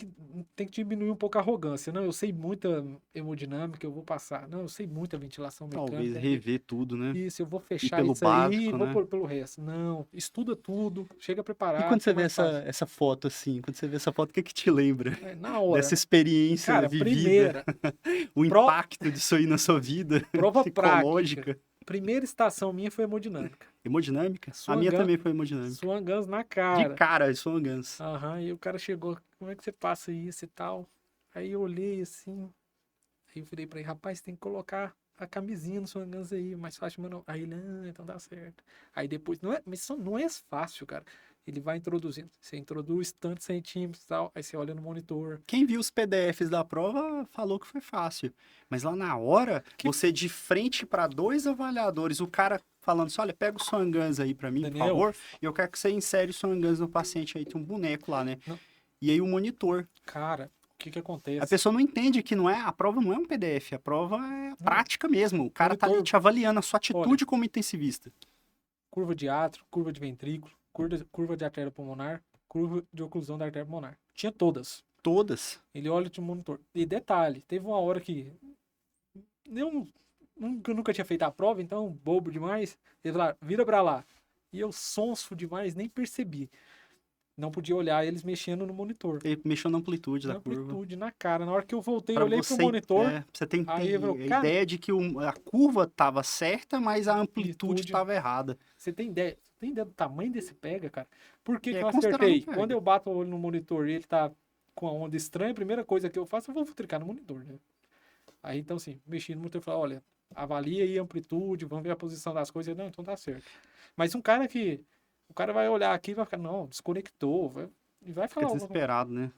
que diminuir um pouco a arrogância. Não, eu sei muita hemodinâmica, eu vou passar. Não, eu sei muita ventilação Talvez mecânica. rever tudo, né? Isso, eu vou Ir fechar pelo isso aí e básico, vou né? pelo resto. Não, estuda tudo, chega E preparado, quando que você é vê mais fácil. essa foto assim, quando você vê essa foto, o que que te lembra É, na hora. dessa experiência Cara, vivida? primeira, O pro- impacto disso aí na sua vida prova prática. psicológica? Primeira estação minha foi hemodinâmica. Hemodinâmica? A Swan minha Gun- também foi hemodinâmica. Swan Guns na De cara. cara, Swan Guns. Aham, e o cara chegou, como é que você passa isso e tal? Aí eu olhei assim, aí eu virei pra ele, rapaz, tem que colocar a camisinha no Swan Guns aí, mais fácil, mano. Aí ele, então dá certo. Aí depois, mas isso não é fácil, cara. Ele vai introduzindo, você introduz tantos centímetros e tal, aí você olha no monitor. Quem viu os PDFs da prova falou que foi fácil. Mas lá na hora, você de frente para dois avaliadores, o cara falando assim, olha, pega o Swan Guns aí para mim, por Daniel, favor, e eu quero que você insere o Swan Guns no paciente aí, tem um boneco lá, né? Não. E aí o monitor. cara, o que A acontece? pessoa não entende que a prova não é um PDF, a prova é a prática mesmo. O cara tá ali Monitor. te avaliando a sua atitude Olha. como intensivista. Curva de átrio, curva de ventrículo, curva de artéria pulmonar, curva de oclusão da artéria pulmonar. Tinha todas. Todas. Ele olha de monitor. E detalhe, teve uma hora que eu nunca tinha feito a prova, então bobo demais. Ele falou, vira pra lá. E eu sonso demais, nem percebi. Não podia olhar eles mexendo no monitor. Ele mexeu na amplitude Na da curva. amplitude, na cara. Na hora que eu voltei, eu Pra olhei pro monitor. você tem que aí ter eu falei, a cara, ideia de que a curva tava certa, mas a amplitude amplitude. estava errada. Você tem ideia? Tem ideia do tamanho desse pega, cara? Por que, É que eu considerado acertei? pega. Quando eu bato o olho no monitor e ele tá com a onda estranha, a primeira coisa que eu faço, eu vou futricar no monitor, né? Aí, então, assim, mexi no monitor e falei, olha, avalia aí a amplitude, vamos ver a posição das coisas. Não, então tá certo. Mas o cara vai olhar aqui e vai ficar, não, desconectou, e vai Fica falar desesperado, né?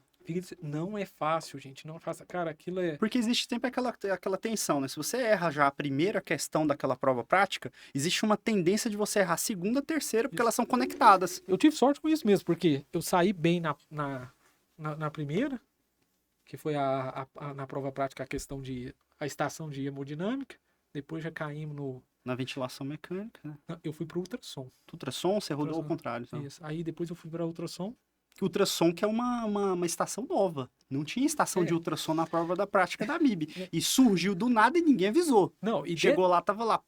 não é fácil, gente, não é fácil. Cara, aquilo é... Porque existe sempre aquela tensão, né? Se você erra já a primeira questão daquela prova prática, existe uma tendência de você errar a segunda, a terceira, porque Isso. elas são conectadas. Eu tive sorte com isso mesmo, porque eu saí bem na primeira, que foi na prova prática a estação de hemodinâmica. Depois já caímos no... Na ventilação mecânica, né? Não, eu fui pro ultrassom. Ultrassom, você rodou ao Ultrassom. contrário. Então. Isso. Aí depois eu fui para ultrassom. Ultrassom que é uma estação nova. Não tinha estação de ultrassom na prova da prática da MIB. E surgiu do nada e ninguém avisou. Não, Chegou lá, tava lá,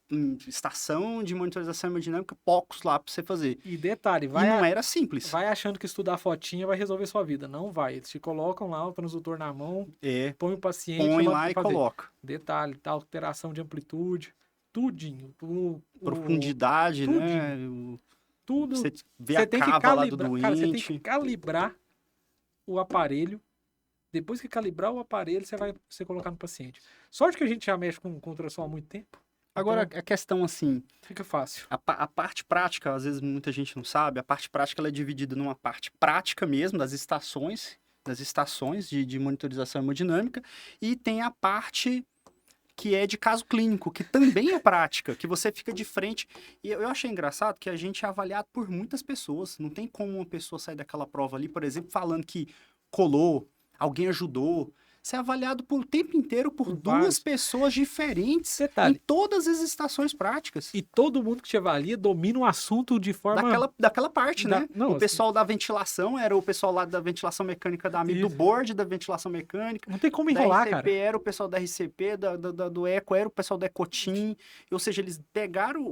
estação de monitorização hemodinâmica, poucos lá pra você fazer. E detalhe, E não era simples. vai achando que estudar fotinha vai resolver sua vida. Não vai. Eles te colocam lá o transdutor na mão, põe o paciente... Põe lá e coloca. Detalhe, tá, alteração de amplitude, tudinho. Profundidade, tudinho. né? Tudo. Você vê Você a tem que cava lá do calibrar, cara, você tem que doente. calibrar o aparelho. Depois que calibrar o aparelho, você colocar no paciente. Sorte que a gente já mexe com ultrassom há muito tempo. Agora, Então, a questão assim, fica fácil. a parte prática, às vezes muita gente não sabe, a parte prática ela é dividida numa parte prática mesmo, das estações de monitorização hemodinâmica, e tem a parte que é de caso clínico, que também é prática, que você fica de frente. E eu achei engraçado que a gente é avaliado por muitas pessoas. Não tem como uma pessoa sair daquela prova ali, por exemplo, falando que colou, alguém ajudou. Você é avaliado o tempo inteiro por duas vários. pessoas diferentes Detalhe. em todas as estações práticas. E todo mundo que te avalia domina o assunto de forma... Daquela parte, né? Não, o pessoal da ventilação era o pessoal lá da ventilação mecânica da AMIB, do Isso. board da ventilação mecânica. Não tem como Da enrolar, RCP cara. era o pessoal da RCP, do ECO era o pessoal da Ecotim. Ou seja, eles pegaram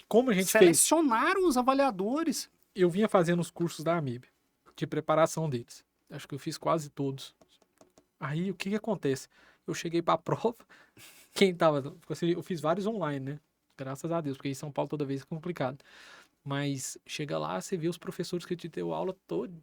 Como a gente fez? selecionaram os avaliadores. Eu vinha fazendo os cursos da AMIB, de preparação deles. Acho que eu fiz quase todos. Aí, o que acontece? Eu cheguei pra prova, quem tava... Eu fiz vários online, né? Graças a Deus, porque em São Paulo toda vez é complicado. Mas chega lá, você vê os professores que te deu aula, todos.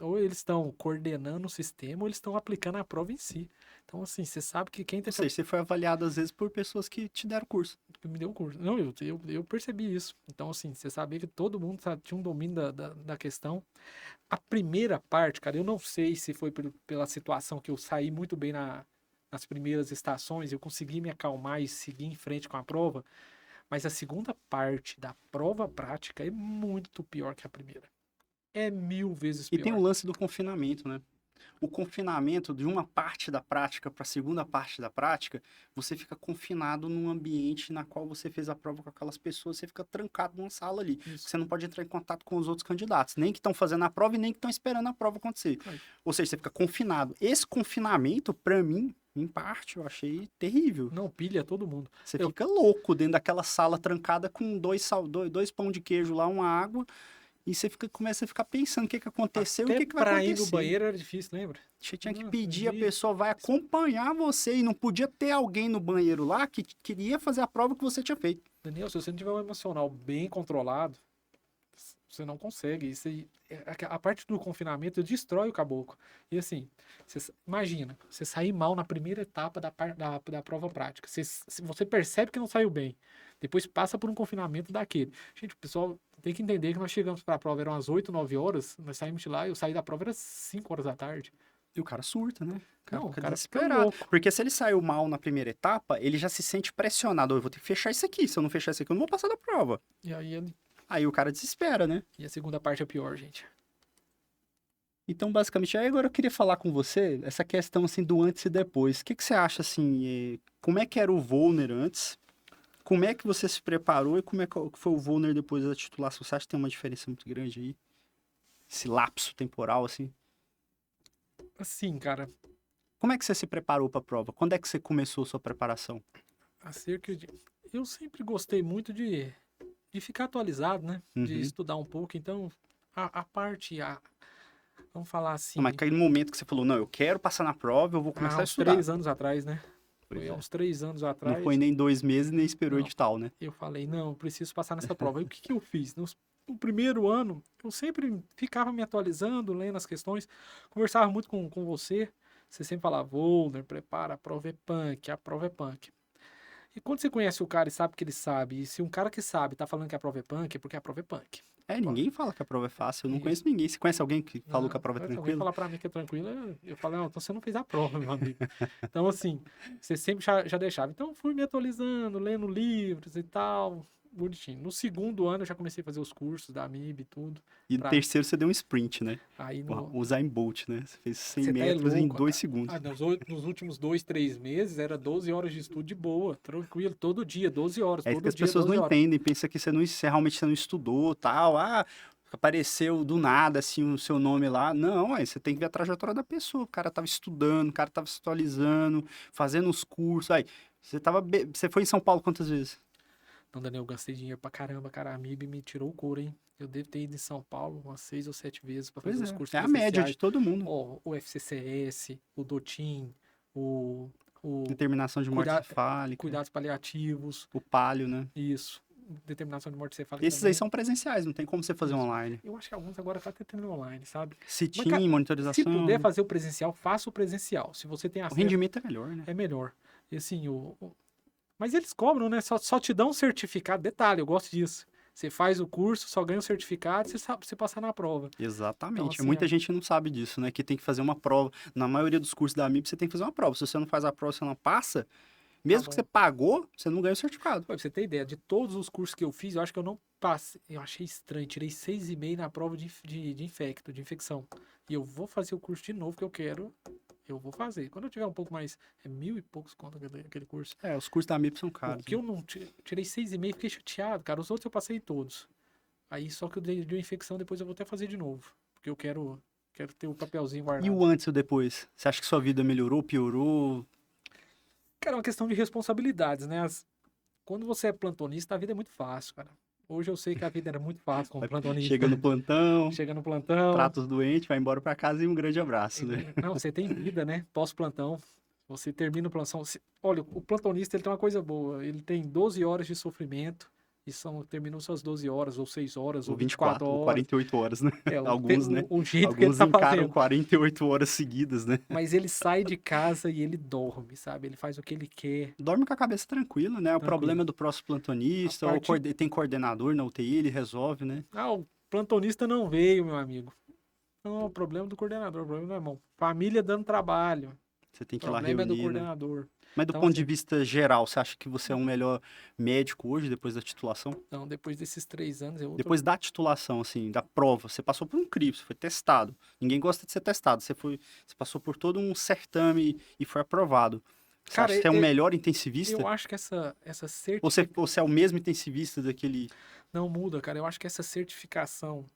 Ou eles estão coordenando o sistema, ou eles estão aplicando a prova em si. Então, assim, você sabe que quem Ou seja, você foi avaliado às vezes por pessoas que te deram curso. me deu o curso. Não, eu percebi isso. Então, assim, você sabia que todo mundo tinha um domínio da questão. A primeira parte, cara, eu não sei se foi pela situação que eu saí muito bem nas primeiras estações, eu consegui me acalmar e seguir em frente com a prova, mas a segunda parte da prova prática é muito pior que a primeira. É 1000 vezes pior. E tem o lance do confinamento, né? O confinamento de uma parte da prática para a segunda parte da prática, você fica confinado num ambiente na qual você fez a prova com aquelas pessoas, você fica trancado numa sala ali. Isso. Você não pode entrar em contato com os outros candidatos, nem que estão fazendo a prova e nem que estão esperando a prova acontecer. Aí. Ou seja, você fica confinado. Esse confinamento, para mim, em parte, eu achei terrível. Não, pilha todo mundo. Você fica louco dentro daquela sala trancada com dois pão de queijo lá, uma água, E você começa a ficar pensando o que aconteceu e o Até que vai pra ir acontecer. no banheiro era difícil, lembra? Você tinha que Nossa, pedir, a pessoa vai acompanhar você e não podia ter alguém no banheiro lá que queria fazer a prova que você tinha feito. Daniel, se você não tiver um emocional bem controlado, você não consegue. Isso aí, a parte do confinamento destrói o caboclo. E assim, imagina, você sair mal na primeira etapa da prova prática. Você percebe que não saiu bem. Depois passa por um confinamento daquele. Gente, o pessoal tem que entender que nós chegamos para a prova, eram às 8, 9 horas, nós saímos de lá, eu saí da prova, era 5 horas da tarde. E o cara surta, né? Não, o Fica cara fica desesperado. louco. Porque se ele saiu mal na primeira etapa, ele já se sente pressionado. Eu vou ter que fechar isso aqui. Se eu não fechar isso aqui, eu não vou passar da prova. E aí, Aí o cara desespera, né? e a segunda parte é pior, gente. Então, basicamente, aí agora eu queria falar com você essa questão, assim, do antes e depois. O que você acha, assim, como é que era o Volner antes? Como é que você se preparou e como é que foi o Volner depois da titulação? Você acha que tem uma diferença muito grande aí? Esse lapso temporal, assim? Assim, cara, Como é que você se preparou para a prova? Quando é que você começou a sua preparação? acerca de. Eu sempre gostei muito de ficar atualizado, né? De Uhum. estudar um pouco. Então, a parte. Vamos falar assim. Não, mas aquele momento que você falou, não, eu quero passar na prova, eu vou começar Há a uns estudar. 3 anos atrás, né? Pois Foi há é. uns 3 anos Não atrás. foi nem 2 meses, nem esperou o Não. edital, né? Eu falei, não, eu preciso passar nessa prova. E o que que eu fiz? No primeiro ano, eu sempre ficava me atualizando, lendo as questões, conversava muito com você. Você sempre falava, Volner, prepara, a prova é punk, a prova é punk. E quando você conhece o cara e sabe que ele sabe, e se um cara que sabe tá falando que a prova é punk, é porque a prova é punk. Ninguém fala que a prova é fácil, eu não Isso. conheço ninguém. Você conhece alguém que falou Não, que a prova é se alguém tranquila? falar pra mim que é tranquilo, eu falo, não, então você não fez a prova, meu amigo. Então, assim, você sempre já deixava. Então, eu fui me atualizando, lendo livros e tal, bonitinho. No segundo ano, eu já comecei a fazer os cursos da AMIB e tudo. E no terceiro você deu um sprint, né? Aí, O Usain Bolt, né? Você fez 100 você tá metros em louco, 2 cara. segundos. Nos últimos 2, 3 meses, era 12 horas de estudo de boa, tranquilo, todo dia, 12 horas, É isso que todo as dia, pessoas não 12 horas. entendem, pensa que você realmente você não estudou, tal. Apareceu do nada, assim, o seu nome lá. Não, aí você tem que ver a trajetória da pessoa. O cara tava estudando, o cara tava se atualizando, fazendo os cursos. Aí, você foi em São Paulo quantas vezes? Não, Daniel, eu gastei dinheiro pra caramba, cara. A AMIB me tirou o couro, hein? Eu devo ter ido em São Paulo umas 6 ou 7 vezes pra fazer Pois os é, cursos é a média presenciais. de todo mundo. Ó, o FCCS, o DOTIN, o Determinação de morte cefálica, cuidados paliativos, o palio, né? isso. Determinação de morte cefálica Esses aí também. são presenciais, não tem como você fazer Isso. online. Eu acho que alguns agora tá tentando online, sabe? Mas, CITIM, cara, se puder monitorização. fazer o presencial, faça o presencial. Se você tem O acesso, rendimento é melhor, né? é melhor. E assim, mas eles cobram, né? Só te dão um certificado. Detalhe, eu gosto disso. Você faz o curso, só ganha o certificado, você passar na prova. Então, Exatamente. assim, Muita gente não sabe disso, né? Que tem que fazer uma prova. Na maioria dos cursos da MIB, você tem que fazer uma prova. Se você não faz a prova, você não passa, mesmo que bom. você pagou, você não ganha o certificado. Pra você ter ideia, de todos os cursos que eu fiz, eu acho que eu não passei. Eu achei estranho, tirei 6,5 na prova de infecção. E eu vou fazer o curso de novo que eu quero. Eu vou fazer. Quando eu tiver um pouco mais. É 1.000 e poucos conto aquele curso. Os cursos da MIB são O caros. que eu não tirei 6,5, fiquei chateado, cara. Os outros eu passei todos. Aí só que eu dei uma infecção, depois eu vou até fazer de novo. Porque eu quero ter o papelzinho E guardado. o antes e o depois? Você acha que sua vida melhorou, piorou? Cara, é uma questão de responsabilidades, né? Quando você é plantonista, a vida é muito fácil, cara. Hoje eu sei que a vida era muito fácil como plantonista. Chega no plantão, Chega no plantão. trata os doentes, vai embora pra casa e um grande abraço, né? Não, você tem vida, né? Pós-plantão. Você termina o plantão. Olha, o plantonista ele tem uma coisa boa. Ele tem 12 horas de sofrimento. E terminam suas 12 horas, ou 6 horas, ou 24 ou horas. 48 horas, né? É, Alguns, né? o jeito que ele Alguns tá encaram fazendo. 48 horas seguidas, né? Mas ele sai de casa e ele dorme, sabe? Ele faz o que ele quer. Dorme com a cabeça tranquila, né? O Tranquilo. problema do próximo plantonista, A ou partir- tem coordenador na UTI, ele resolve, né? Ah, o plantonista não veio, meu amigo. Não, o problema é do coordenador, o problema não é irmão. Família dando trabalho. Você tem O que ir lá problema é do reunir, né? coordenador. Mas do Então, ponto de assim, vista geral, você acha que você é um melhor médico hoje, depois da titulação? então, depois desses 3 anos, é outro. Depois da titulação, assim, da prova, você passou por um crivo, você foi testado. Ninguém gosta de ser testado. Você passou por todo um certame e foi aprovado. Você Cara, acha que você é um melhor intensivista? Eu acho que essa Ou certificação. você é o mesmo intensivista daquele... Não muda, cara. Eu acho que essa certificação.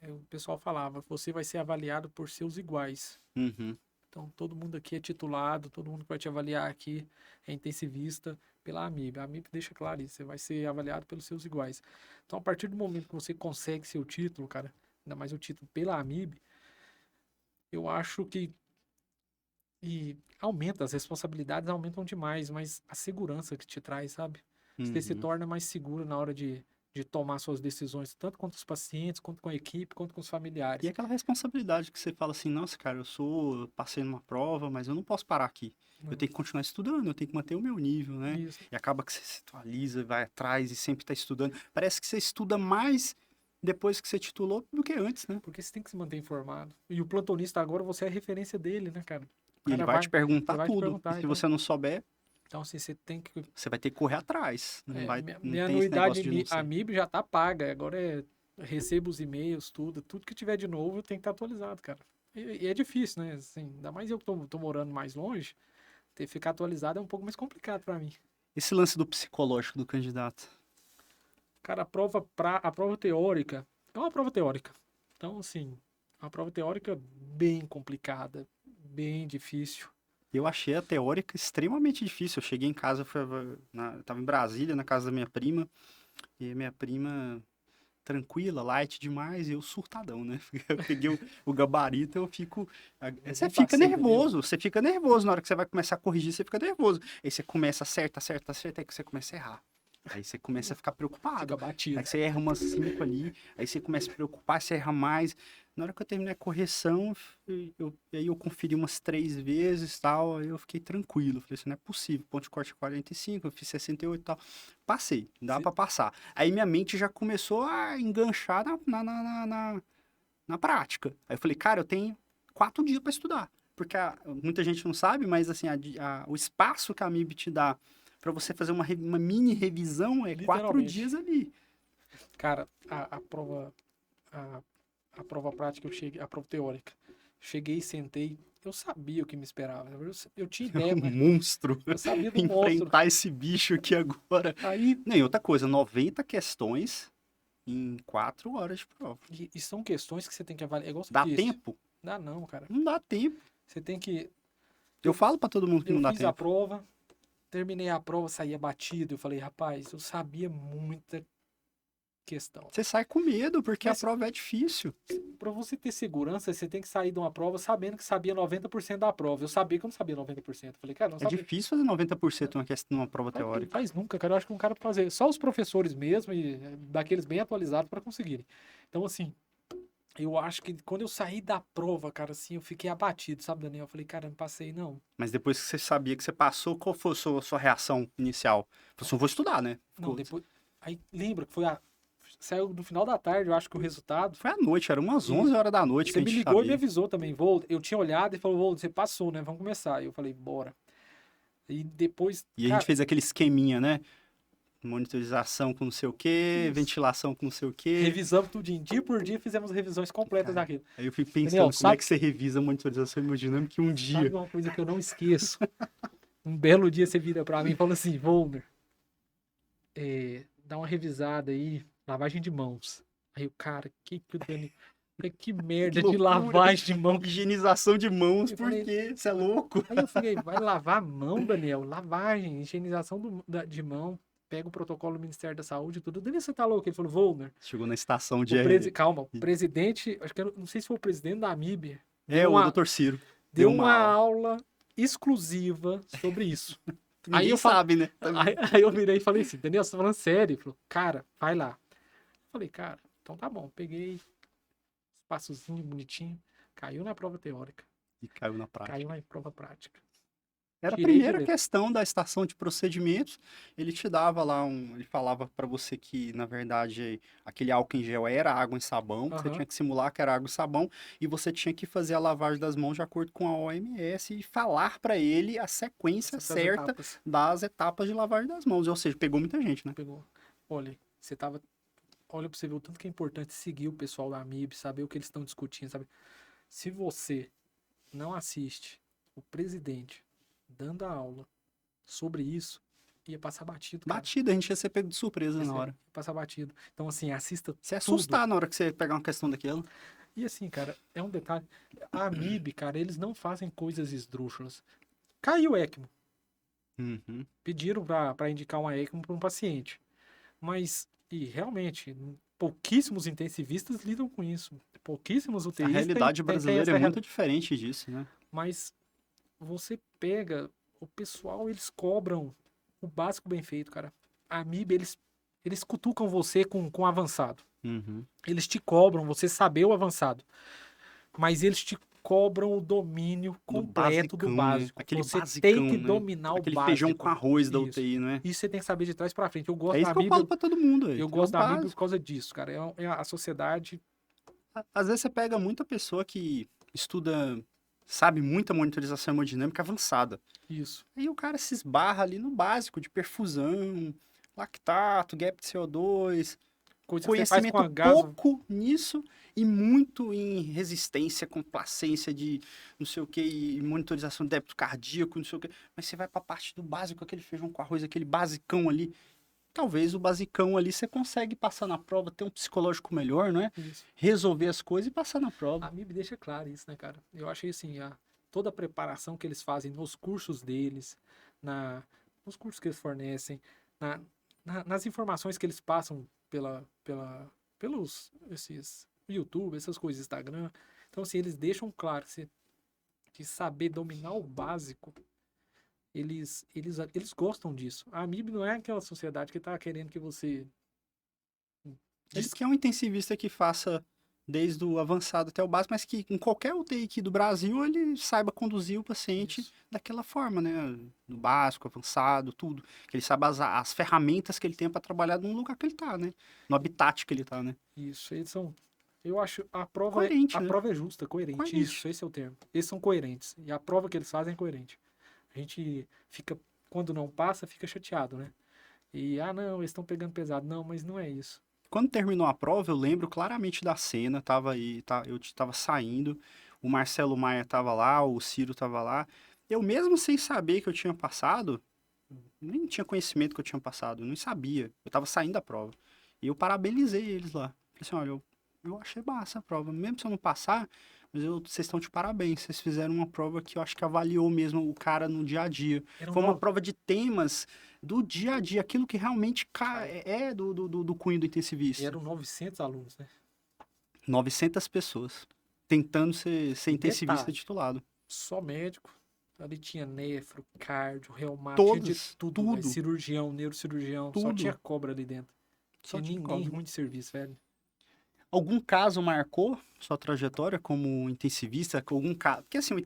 O pessoal falava, você vai ser avaliado por seus iguais. Uhum. Então, todo mundo aqui é titulado, todo mundo que vai te avaliar aqui é intensivista pela AMIB. A AMIB deixa claro isso, você vai ser avaliado pelos seus iguais. Então, a partir do momento que você consegue seu título, cara, ainda mais o título pela AMIB, eu acho que e aumenta, as responsabilidades aumentam demais, mas a segurança que te traz, sabe? Você se Uhum. torna mais seguro na hora de tomar suas decisões, tanto com os pacientes, quanto com a equipe, quanto com os E familiares. aquela responsabilidade que você fala assim, nossa, cara, passei numa prova, mas eu não posso parar aqui. Eu tenho que continuar estudando, eu tenho que manter o meu nível, né? Isso. E acaba que você se atualiza, vai atrás e sempre tá estudando. Parece que você estuda mais depois que você titulou do que antes, né? Porque você tem que se manter informado. E o plantonista agora, você é a referência dele, né, cara? O E ele cara vai te ele perguntar vai te tudo. E perguntar, se então. você não souber, Então, assim, você tem que. você vai ter que correr atrás. Não vai, não Minha tem esse anuidade negócio de não A ser. MIB já tá paga. Agora recebo os e-mails, tudo que tiver de novo tem que estar atualizado, cara. E é difícil, né? Assim, ainda mais eu que tô morando mais longe, ter que ficar atualizado é um pouco mais complicado para mim. Esse lance do psicológico do candidato. Cara, a prova teórica é uma prova teórica. Então, assim, é uma prova teórica bem complicada, bem difícil. Eu achei a teórica extremamente difícil. Eu cheguei em casa, tava em Brasília, na casa da minha prima, e a minha prima tranquila, light demais, e eu surtadão, né? Eu peguei o gabarito, eu fico. Eu Você nem fica passei, Daniel. nervoso, você fica nervoso na hora que você vai começar a corrigir, você fica nervoso. Aí você começa, acerta, aí que você começa a errar. Aí você começa a ficar preocupado. Fica batido. Aí você erra umas 5 ali, aí você começa a preocupar, você erra mais. Na hora que eu terminei a correção, aí eu conferi umas 3 vezes e tal, aí eu fiquei tranquilo. Falei assim, não é possível, ponto de corte 45, eu fiz 68 e tal. Passei, dá pra passar. Aí minha mente já começou a enganchar na prática. Aí eu falei, cara, eu tenho 4 dias pra estudar. Porque muita gente não sabe, mas assim, o espaço que a MIB te dá pra você fazer uma mini revisão é 4 Literalmente. dias ali. Cara, a, a prova prática, a prova teórica. Cheguei, sentei, eu sabia o que me esperava. Eu tinha ideia, Um mas monstro. eu sabia do monstro. Enfrentar esse bicho aqui agora. Aí, Nem outra coisa, 90 questões em 4 horas de prova. e são questões que você tem que avaliar. É igual você Dá disse. tempo? Dá não, cara. Não dá tempo. Você tem que. Eu falo pra todo mundo que Eu não dá fiz a tempo. prova, terminei a prova, saía batido. Eu falei, rapaz, eu sabia muita questão. Você sai com medo, porque Mas a prova é difícil. para você ter segurança, você tem que sair de uma prova sabendo que sabia 90% da prova. Eu sabia que eu não sabia 90%. Eu falei, cara, não É sabia. difícil fazer 90% numa prova teórica. Faz nunca, cara. Eu acho que um cara pra fazer. Só os professores mesmo, e daqueles bem atualizados para conseguirem. Então, assim, eu acho que quando eu saí da prova, cara, assim, eu fiquei abatido, sabe, Daniel? Eu falei, cara, não passei, não. Mas depois que você sabia que você passou, qual foi a sua reação inicial? Falei assim, vou estudar, né? Não, depois. Aí lembra que saiu no final da tarde, eu acho que o resultado. Foi à noite, era umas E 11 horas da noite que você a me gente ligou e me sabia. avisou também, Vô. Eu tinha olhado e falou, Vô, você passou, né? Vamos começar. E eu falei, bora. E depois, E a gente cara, fez aquele esqueminha, né? Monitorização com não sei o quê, isso. ventilação com não sei o quê. Revisamos tudinho. Dia por dia fizemos revisões completas Cara, daquilo. aí eu fico Daniel, pensando, como é que você revisa a monitorização hemodinâmica em um sabe dia? uma coisa que eu não esqueço? Um belo dia você vira pra mim e fala assim, Volner, dá uma revisada aí, lavagem de mãos. Aí o cara, que o Dani... Falei, que merda de loucura. lavagem de mão. Higienização de mãos, Eu por falei, quê? Você é louco? Aí eu falei, vai lavar a mão, Daniel? Lavagem, higienização de mão. Pega o protocolo do Ministério da Saúde e tudo. Daniel, você tá louco? Ele falou, Volner, Chegou na estação de... calma, o presidente, acho que não sei se foi o presidente da AMIB, É, o doutor Ciro. deu uma aula exclusiva sobre isso. Aí Ninguém eu sabe, né? Aí eu virei e falei assim, Daniel, você tá falando sério? Ele falou, cara, vai lá. Eu falei, cara, então tá bom. Peguei passozinho bonitinho, caiu na prova teórica, E caiu na prática. caiu na prova prática. Era a Tirei primeira direto. questão da estação de procedimentos. Ele te dava lá ele falava para você que, na verdade, aquele álcool em gel era água e sabão, que você Aham. tinha que simular que era água e sabão, e você tinha que fazer a lavagem das mãos de acordo com a OMS e falar para ele a sequência Essas certa etapas. das etapas de lavagem das mãos. Ou seja, pegou muita gente, né? Pegou. Olha, você tava. Olha pra você ver o tanto que é importante seguir o pessoal da AMIB, saber o que eles estão discutindo, sabe? Se você não assiste o presidente dando a aula sobre isso, ia passar batido, cara. Batida, a gente ia ser pego de surpresa na hora. Ia passar batido. Então, assim, assista Você ia tudo. assustar na hora que você pegar uma questão daquela. E assim, cara, é um detalhe. A Amib, cara, eles não fazem coisas esdrúxulas. Caiu o ECMO. Uhum. Pediram pra indicar uma ECMO para um paciente. Mas, e realmente, pouquíssimos intensivistas lidam com isso. Pouquíssimos A UTIs realidade têm brasileira essa é muito realidade. diferente disso, né? Mas você pega, o pessoal, eles cobram o básico bem feito, cara. A Amib, eles cutucam você com o avançado. Uhum. Eles te cobram você saber o avançado. Mas eles te cobram o domínio Do completo do basicão, né? básico. Aquele Você tem basicão, que né? dominar o Aquele feijão com básico. arroz da Isso. UTI, não é? Isso você tem que saber de trás pra frente. Eu É gosto da isso que eu Amib, falo pra todo mundo, velho. eu É o gosto da Amib por básico. causa disso, cara. É a sociedade. Às vezes você pega muita pessoa que estuda, sabe, muita monitorização hemodinâmica avançada. Isso. Aí o cara se esbarra ali no básico de perfusão, lactato, gap de CO2, Coisa que você faz com conhecimento a gaso. pouco nisso e muito em resistência, complacência de não sei o que, e monitorização de débito cardíaco, não sei o que. Mas você vai pra parte do básico, aquele feijão com arroz, aquele basicão ali. Talvez o basicão ali você consegue passar na prova, ter um psicológico melhor, não é? Isso. Resolver as coisas e passar na A prova. Amib deixa claro isso, né, cara? Eu achei assim, toda a preparação que eles fazem nos cursos deles, na, nos cursos que eles fornecem, na, nas informações que eles passam pelos esses YouTube, essas coisas, Instagram. Então, assim, eles deixam claro que saber dominar o básico, eles gostam disso. A Amib não é aquela sociedade que tá querendo que você Ele des- quer um intensivista que faça desde o avançado até o básico, mas que em qualquer UTI aqui do Brasil ele saiba conduzir o paciente isso. daquela forma, né? Do básico, avançado, tudo. Que ele saiba as ferramentas que ele tem para trabalhar no lugar que ele tá, né? No habitat que ele tá, né? Isso, eles são. Eu acho Coerente, a né? prova é justa, coerente. Coerente. Isso, esse é o termo. Eles são coerentes. E a prova que eles fazem é coerente. A gente fica, quando não passa, fica chateado, né? E, não, eles estão pegando pesado. Não, mas não é isso. Quando terminou a prova, eu lembro claramente da cena, tava aí, eu tava saindo, o Marcelo Maia tava lá, o Ciro tava lá. Eu mesmo sem saber que eu tinha passado, nem tinha conhecimento que eu tinha passado, eu nem sabia. Eu tava saindo da prova. E eu parabenizei eles lá. Falei assim, olha, eu achei massa a prova. Mesmo se eu não passar, mas vocês estão de parabéns. Vocês fizeram uma prova que eu acho que avaliou mesmo o cara no dia a dia. Eram Foi uma no... prova de temas do dia a dia, aquilo que realmente é do cunho do intensivista. Eram 900 alunos, né? 900 pessoas tentando ser E intensivista detalhe, titulado. só médico. Ali tinha nefro, cardio, reumato, tinha de Todos, tudo, velho. tudo, Cirurgião, neurocirurgião. Só tinha tudo. cobra ali dentro. Só Tinha tinha ninguém cobra. ruim de serviço, velho. Algum caso marcou sua trajetória como intensivista? Algum caso? Porque assim, o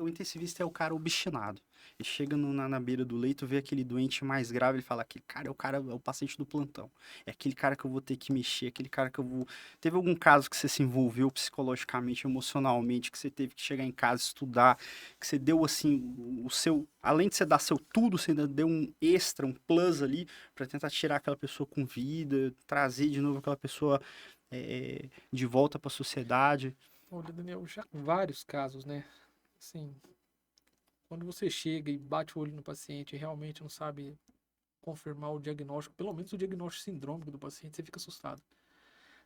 intensivista é o cara obstinado. Ele chega na beira do leito, vê aquele doente mais grave, ele fala, aquele cara é o paciente do plantão. É aquele cara que eu vou ter que mexer, aquele cara que eu vou. Teve algum caso que você se envolveu psicologicamente, emocionalmente, que você teve que chegar em casa, estudar, que você deu assim, o seu. Além de você dar seu tudo, você ainda deu um extra, um plus ali, pra tentar tirar aquela pessoa com vida, trazer de novo aquela pessoa de volta para a sociedade. Olha, Daniel, já vários casos, né? Assim, quando você chega e bate o olho no paciente e realmente não sabe confirmar o diagnóstico, pelo menos o diagnóstico sindrômico do paciente, você fica assustado.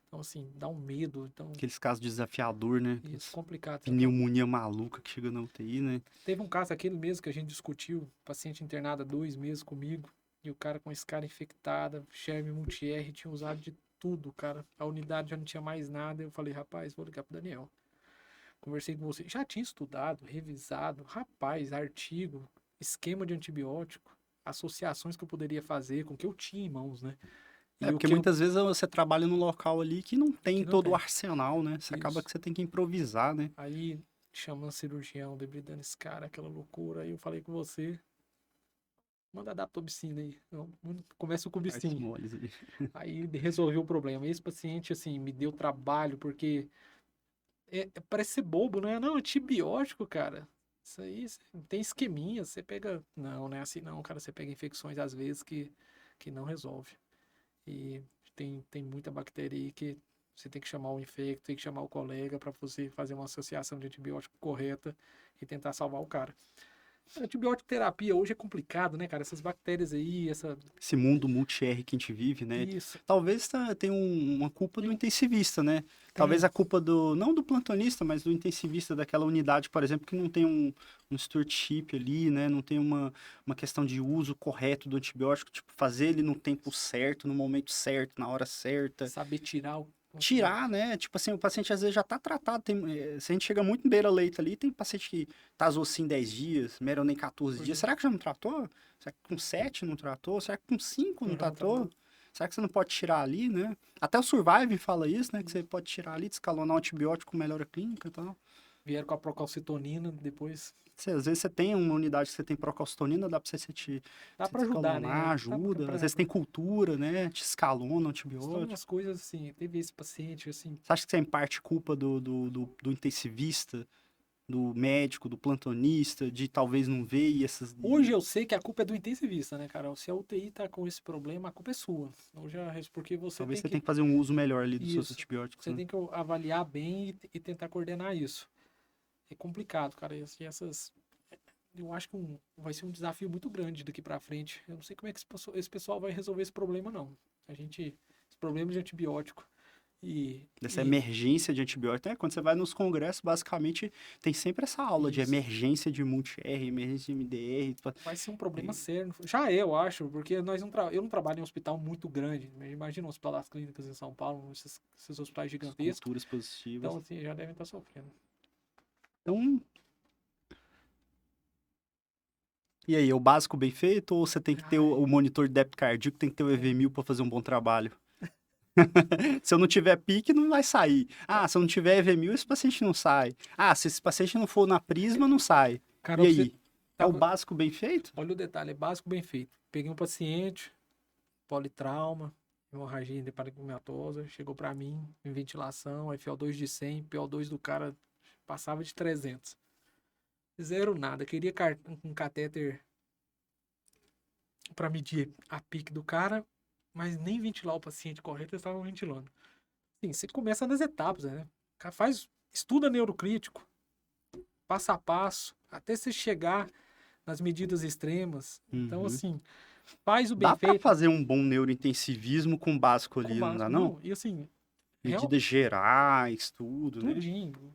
Então, assim, dá um medo. Então, Aqueles casos desafiador, né? isso, Aquelas complicado tratar. pneumonia maluca que chega na UTI, né? Teve um caso, aquele mesmo que a gente discutiu, paciente internado há 2 meses comigo, e o cara com escala infectada, germe multi-R, tinha usado de tudo, cara. A unidade já não tinha mais nada. Eu falei, rapaz, vou ligar pro Daniel. Conversei com você. Já tinha estudado, revisado, rapaz, artigo, esquema de antibiótico, associações que eu poderia fazer com o que eu tinha em mãos, né? É, E o porque que eu muitas vezes você trabalha num local ali que não tem que não todo o tem. arsenal, né? Você acaba Isso. que você tem que improvisar, né? Aí chamando cirurgião, debridando esse cara, aquela loucura. Aí eu falei com você, manda daptobicina aí. Não, começa com o Artes bicin. moles ali. Aí ele resolveu o problema. Esse paciente, assim, me deu trabalho, porque parece ser bobo, né? Não, antibiótico, cara. Isso aí tem esqueminha, você pega. Não, não é assim não, cara. Você pega infecções às vezes que não resolve. E tem muita bactéria aí que você tem que chamar o infecto, tem que chamar o colega para você fazer uma associação de antibiótico correta e tentar salvar o cara. A antibiótico terapia hoje é complicado, né, cara? Essas bactérias aí, Esse mundo multi-R que a gente vive, né? Isso, Talvez tenha uma culpa do tem, intensivista, né? Talvez tem. a culpa não do plantonista, mas do intensivista daquela unidade, por exemplo, que não tem um stewardship ali, né? Não tem uma questão de uso correto do antibiótico, tipo, fazer ele no tempo certo, no momento certo, na hora certa. Saber tirar o Tirar, antibiótico. né? Tipo assim, o paciente às vezes já tá tratado. Se a gente chega muito em beira-leito ali, tem paciente que tasou assim 10 dias, Meron nem 14 Pois dias. é. Será que já não tratou? Será que com 7 não tratou? Será que com 5 não Já tratou? tratou. Será que você não pode tirar ali, né? Até o Survive fala isso, né? Que você pode tirar ali, descalonar o antibiótico com melhora clínica e tal. Vieram com a procalcitonina, depois. Às vezes você tem uma unidade que você tem procalcitonina, dá pra você te Dá pra ajudar, descalonar, né? ajuda. Às vezes tem cultura, né? Te escalona o São antibiótico. umas coisas assim. Teve esse paciente, assim. Você acha que isso é em parte culpa do intensivista, do médico, do plantonista, de talvez não ver e essas. Hoje eu sei que a culpa é do intensivista, né, Carol? Se a UTI tá com esse problema, a culpa é sua. Hoje, porque você Talvez tem você que. tenha que fazer um uso melhor ali dos seus Isso. antibióticos, Você né? tem que avaliar bem e tentar coordenar isso. É complicado, cara. Essas. Eu acho que vai ser um desafio muito grande daqui pra frente. Eu não sei como é que esse pessoal vai resolver esse problema, não. Esse problema de antibiótico. Dessa E emergência de antibiótico. Quando você vai nos congressos, basicamente, tem sempre essa aula de isso. emergência de multi-R, emergência de MDR. Vai ser um problema E sério. Já é, eu acho, porque eu não trabalho em um hospital muito grande. Imagina o Hospital das Clínicas em São Paulo, esses hospitais as gigantescos. culturas positivas. Então, assim, já devem estar sofrendo. Então, e aí, é o básico bem feito ou você tem que ter Ai, o monitor de débito cardíaco, tem que ter o EV1000 para fazer um bom trabalho? Se eu não tiver pique, não vai sair. Ah, se eu não tiver EV1000, esse paciente não sai. Ah, se esse paciente não for na Prisma, não sai. E Carol, você aí? É o tava. básico bem feito? Olha o detalhe, é básico bem feito. Peguei um paciente, politrauma, hemorragia endoplasmatosa, chegou pra mim, em ventilação, aí FO2 de 100, PO2 do cara passava de 300. Zero nada, queria um catéter pra medir a pique do cara, mas nem ventilar o paciente correto, eles estavam ventilando. Sim, você começa nas etapas, né? O cara estuda neurocrítico, passo a passo, até você chegar nas medidas extremas. Então, Uhum. assim, faz o bem Dá pra feito fazer um bom neurointensivismo com básico com ali, não dá básico. não? Não, e assim, Medidas gerais, tudo, né? tudinho.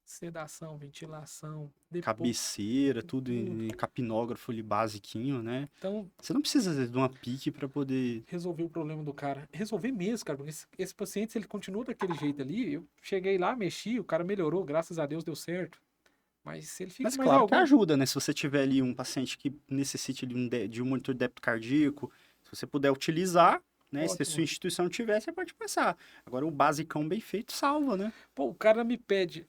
Sedação, ventilação, depois, Cabeceira, tudo tudo. em capnógrafo ali basiquinho, né? Então, Você não precisa às vezes, de uma pique pra poder. resolver o problema do cara. Resolver mesmo, cara, porque esse paciente, se ele continua daquele jeito ali, eu cheguei lá, mexi, o cara melhorou, graças a Deus deu certo. Mas se ele fica Mas mais claro que algum, ajuda, né? Se você tiver ali um paciente que necessite de um monitor de débito cardíaco, se você puder utilizar, né? Se a sua ótimo. instituição tiver, você pode começar. Agora, o basicão bem feito salva, né? Pô, o cara me pede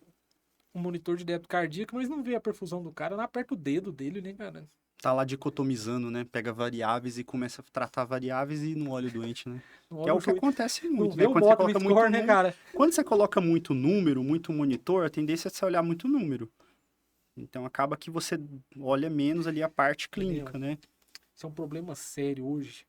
um monitor de débito cardíaco, mas não vê a perfusão do cara, não aperta o dedo dele, né, cara? Tá lá dicotomizando, né? Pega variáveis e começa a tratar variáveis e não olha o doente, né? Não Que é olha o o que juiz, acontece não muito, vê né? o Quando você Motley coloca muito Score, né, número, cara? quando você coloca muito número, muito monitor, a tendência é você olhar muito número. Então acaba que você olha menos ali a parte Daniel, clínica, né? isso é um problema sério hoje.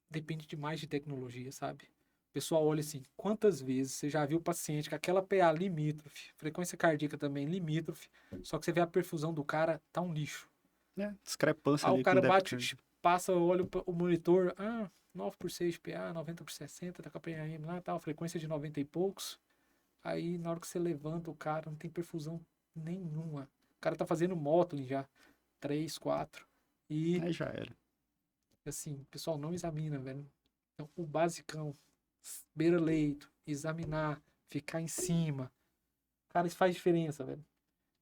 Depende demais de tecnologia, sabe? O pessoal olha assim, quantas vezes você já viu o paciente com aquela PA limítrofe, frequência cardíaca também limítrofe, só que você vê a perfusão do cara, tá um lixo. Discrepância Aí o ali com o cara débito bate, cardíaco. passa, olha o monitor, 9 por 6 PA, 90 por 60, tá com a PAM lá, tal, frequência de 90 e poucos. Aí na hora que você levanta o cara, não tem perfusão nenhuma. O cara tá fazendo Motley já, 3, 4. E Aí já era. assim, o pessoal não examina, velho. Então, o basicão, beira-leito, examinar, ficar em cima. Cara, isso faz diferença, velho.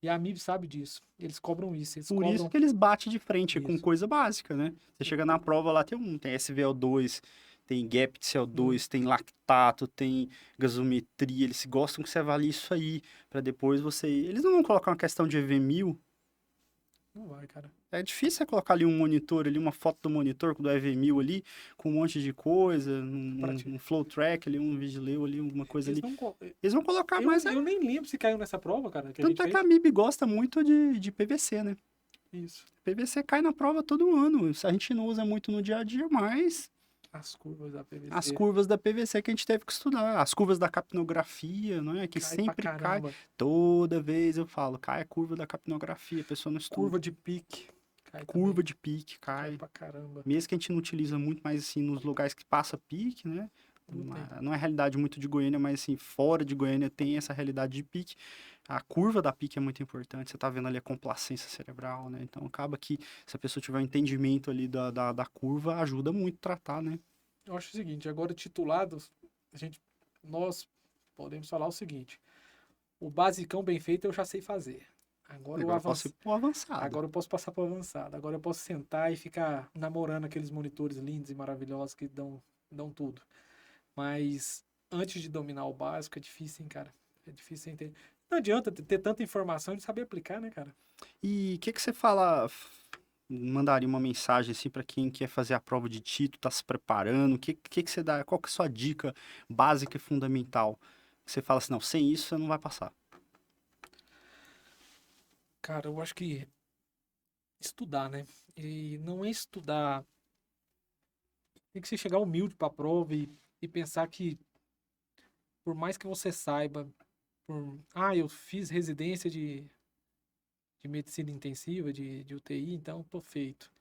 E a AMIB sabe disso. Eles cobram isso, eles Por isso cobram que eles batem de frente com isso. coisa básica, né? Você chega na prova lá, tem SVO2, tem gap de Hum, CO2, tem lactato, tem gasometria. Eles gostam que você avalie isso aí, pra depois você. Eles não vão colocar uma questão de EV1000. não vai, cara. É difícil você colocar ali um monitor, ali, uma foto do monitor do EV1000 ali, com um monte de coisa, um flow track ali, um vigileu ali, alguma coisa Eles ali. não. Eles vão colocar mais. Eu nem lembro se caiu nessa prova, cara, que a gente Tanto é que a fez. MIB gosta muito de PVC, né? Isso. PVC cai na prova todo ano. Isso a gente não usa muito no dia a dia, mas As curvas da PVC. As curvas da PVC que a gente teve que estudar, as curvas da capnografia, não é? Que Cai pra sempre cai. caramba. Toda vez eu falo, cai a curva da capnografia, a pessoa não estuda. Curva de pique. Cai Curva também. de pique Cai cai. pra caramba. Mesmo que a gente não utiliza muito, mas assim, nos lugares que passa pique, né? Não é realidade muito de Goiânia, mas assim, fora de Goiânia tem essa realidade de pique. A curva da pique é muito importante, você tá vendo ali a complacência cerebral, né? Então acaba que se a pessoa tiver um entendimento ali da curva, ajuda muito a tratar, né? Eu acho o seguinte, agora titulados, nós podemos falar o seguinte, o basicão bem feito eu já sei fazer. Agora Agora eu posso ir pro avançado. Agora eu posso passar para o avançado. Agora eu posso sentar e ficar namorando aqueles monitores lindos e maravilhosos que dão tudo. Mas antes de dominar o básico é difícil, hein, cara? É difícil entender. Não adianta ter tanta informação e saber aplicar, né, cara? E o que você fala, mandaria uma mensagem assim para quem quer fazer a prova de título, tá se preparando? O que você dá? Qual que é a sua dica básica e fundamental? Você fala assim, não, sem isso você não vai passar. Cara, eu acho que estudar, né? E não é estudar. Tem que se chegar humilde para a prova e pensar que, por mais que você saiba, eu fiz residência de medicina intensiva, de UTI, então tô feito.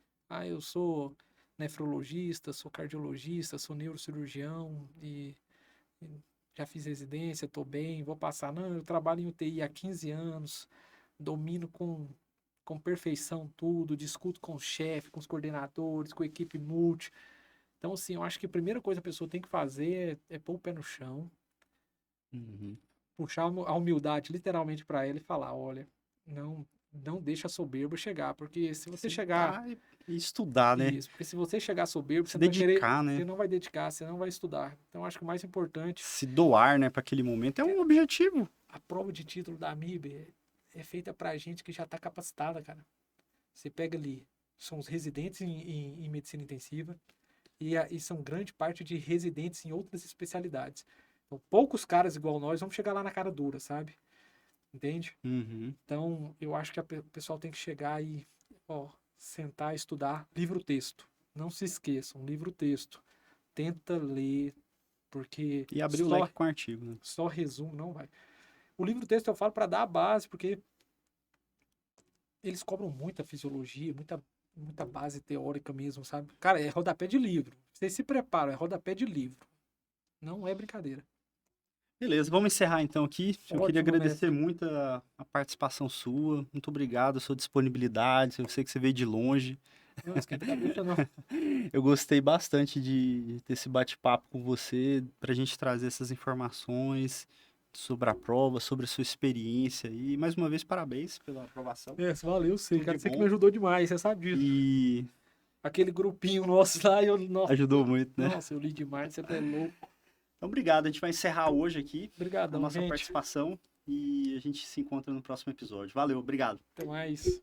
Eu sou nefrologista, sou cardiologista, sou neurocirurgião e já fiz residência, tô bem, vou passar. Não, eu trabalho em UTI há 15 anos, domino com perfeição tudo, discuto com o chefe, com os coordenadores, com a equipe multi. Então, assim, eu acho que a primeira coisa que a pessoa tem que fazer é pôr o pé no chão, Uhum. puxar a humildade literalmente para ela e falar, olha, não deixa a soberba chegar, porque se você chegar Sentar e estudar, né? isso, porque se você chegar soberbo, Se você não vai querer, dedicar, né? você não vai dedicar, você não vai estudar. Então, acho que o mais importante, Se doar, né, para aquele momento é um objetivo. a prova de título da MIB é feita pra gente que já tá capacitada, cara. Você pega ali, são os residentes em medicina intensiva e são grande parte de residentes em outras especialidades. Então, poucos caras igual nós vão chegar lá na cara dura, sabe? Entende? Uhum. Então, eu acho que o pessoal tem que chegar e, sentar, estudar livro-texto. Não se esqueçam, livro-texto. Tenta ler, porque E abrir o leque com artigo, né? só resumo não vai. O livro-texto eu falo para dar a base, porque eles cobram muita fisiologia, muita base teórica mesmo, sabe? Cara, é rodapé de livro. Vocês se preparam, é rodapé de livro. Não é brincadeira. Beleza, vamos encerrar então aqui. Eu queria Ótimo, agradecer mestre. muito a participação sua. Muito obrigado, a sua disponibilidade. Eu sei que você veio de longe. Não esquenta a cabeça, não. Eu gostei bastante de ter esse bate-papo com você, para a gente trazer essas informações sobre a prova, sobre a sua experiência. E mais uma vez, parabéns pela aprovação. Valeu, sim, Tudo cara. de Você que bom. me ajudou demais, você sabe disso. E Aquele grupinho nosso lá, ajudou muito, né? nossa, eu li demais, você tá louco. Então, obrigado. A gente vai encerrar hoje aqui a Obrigadão, nossa gente. participação e a gente se encontra no próximo episódio. Valeu, obrigado. Até mais.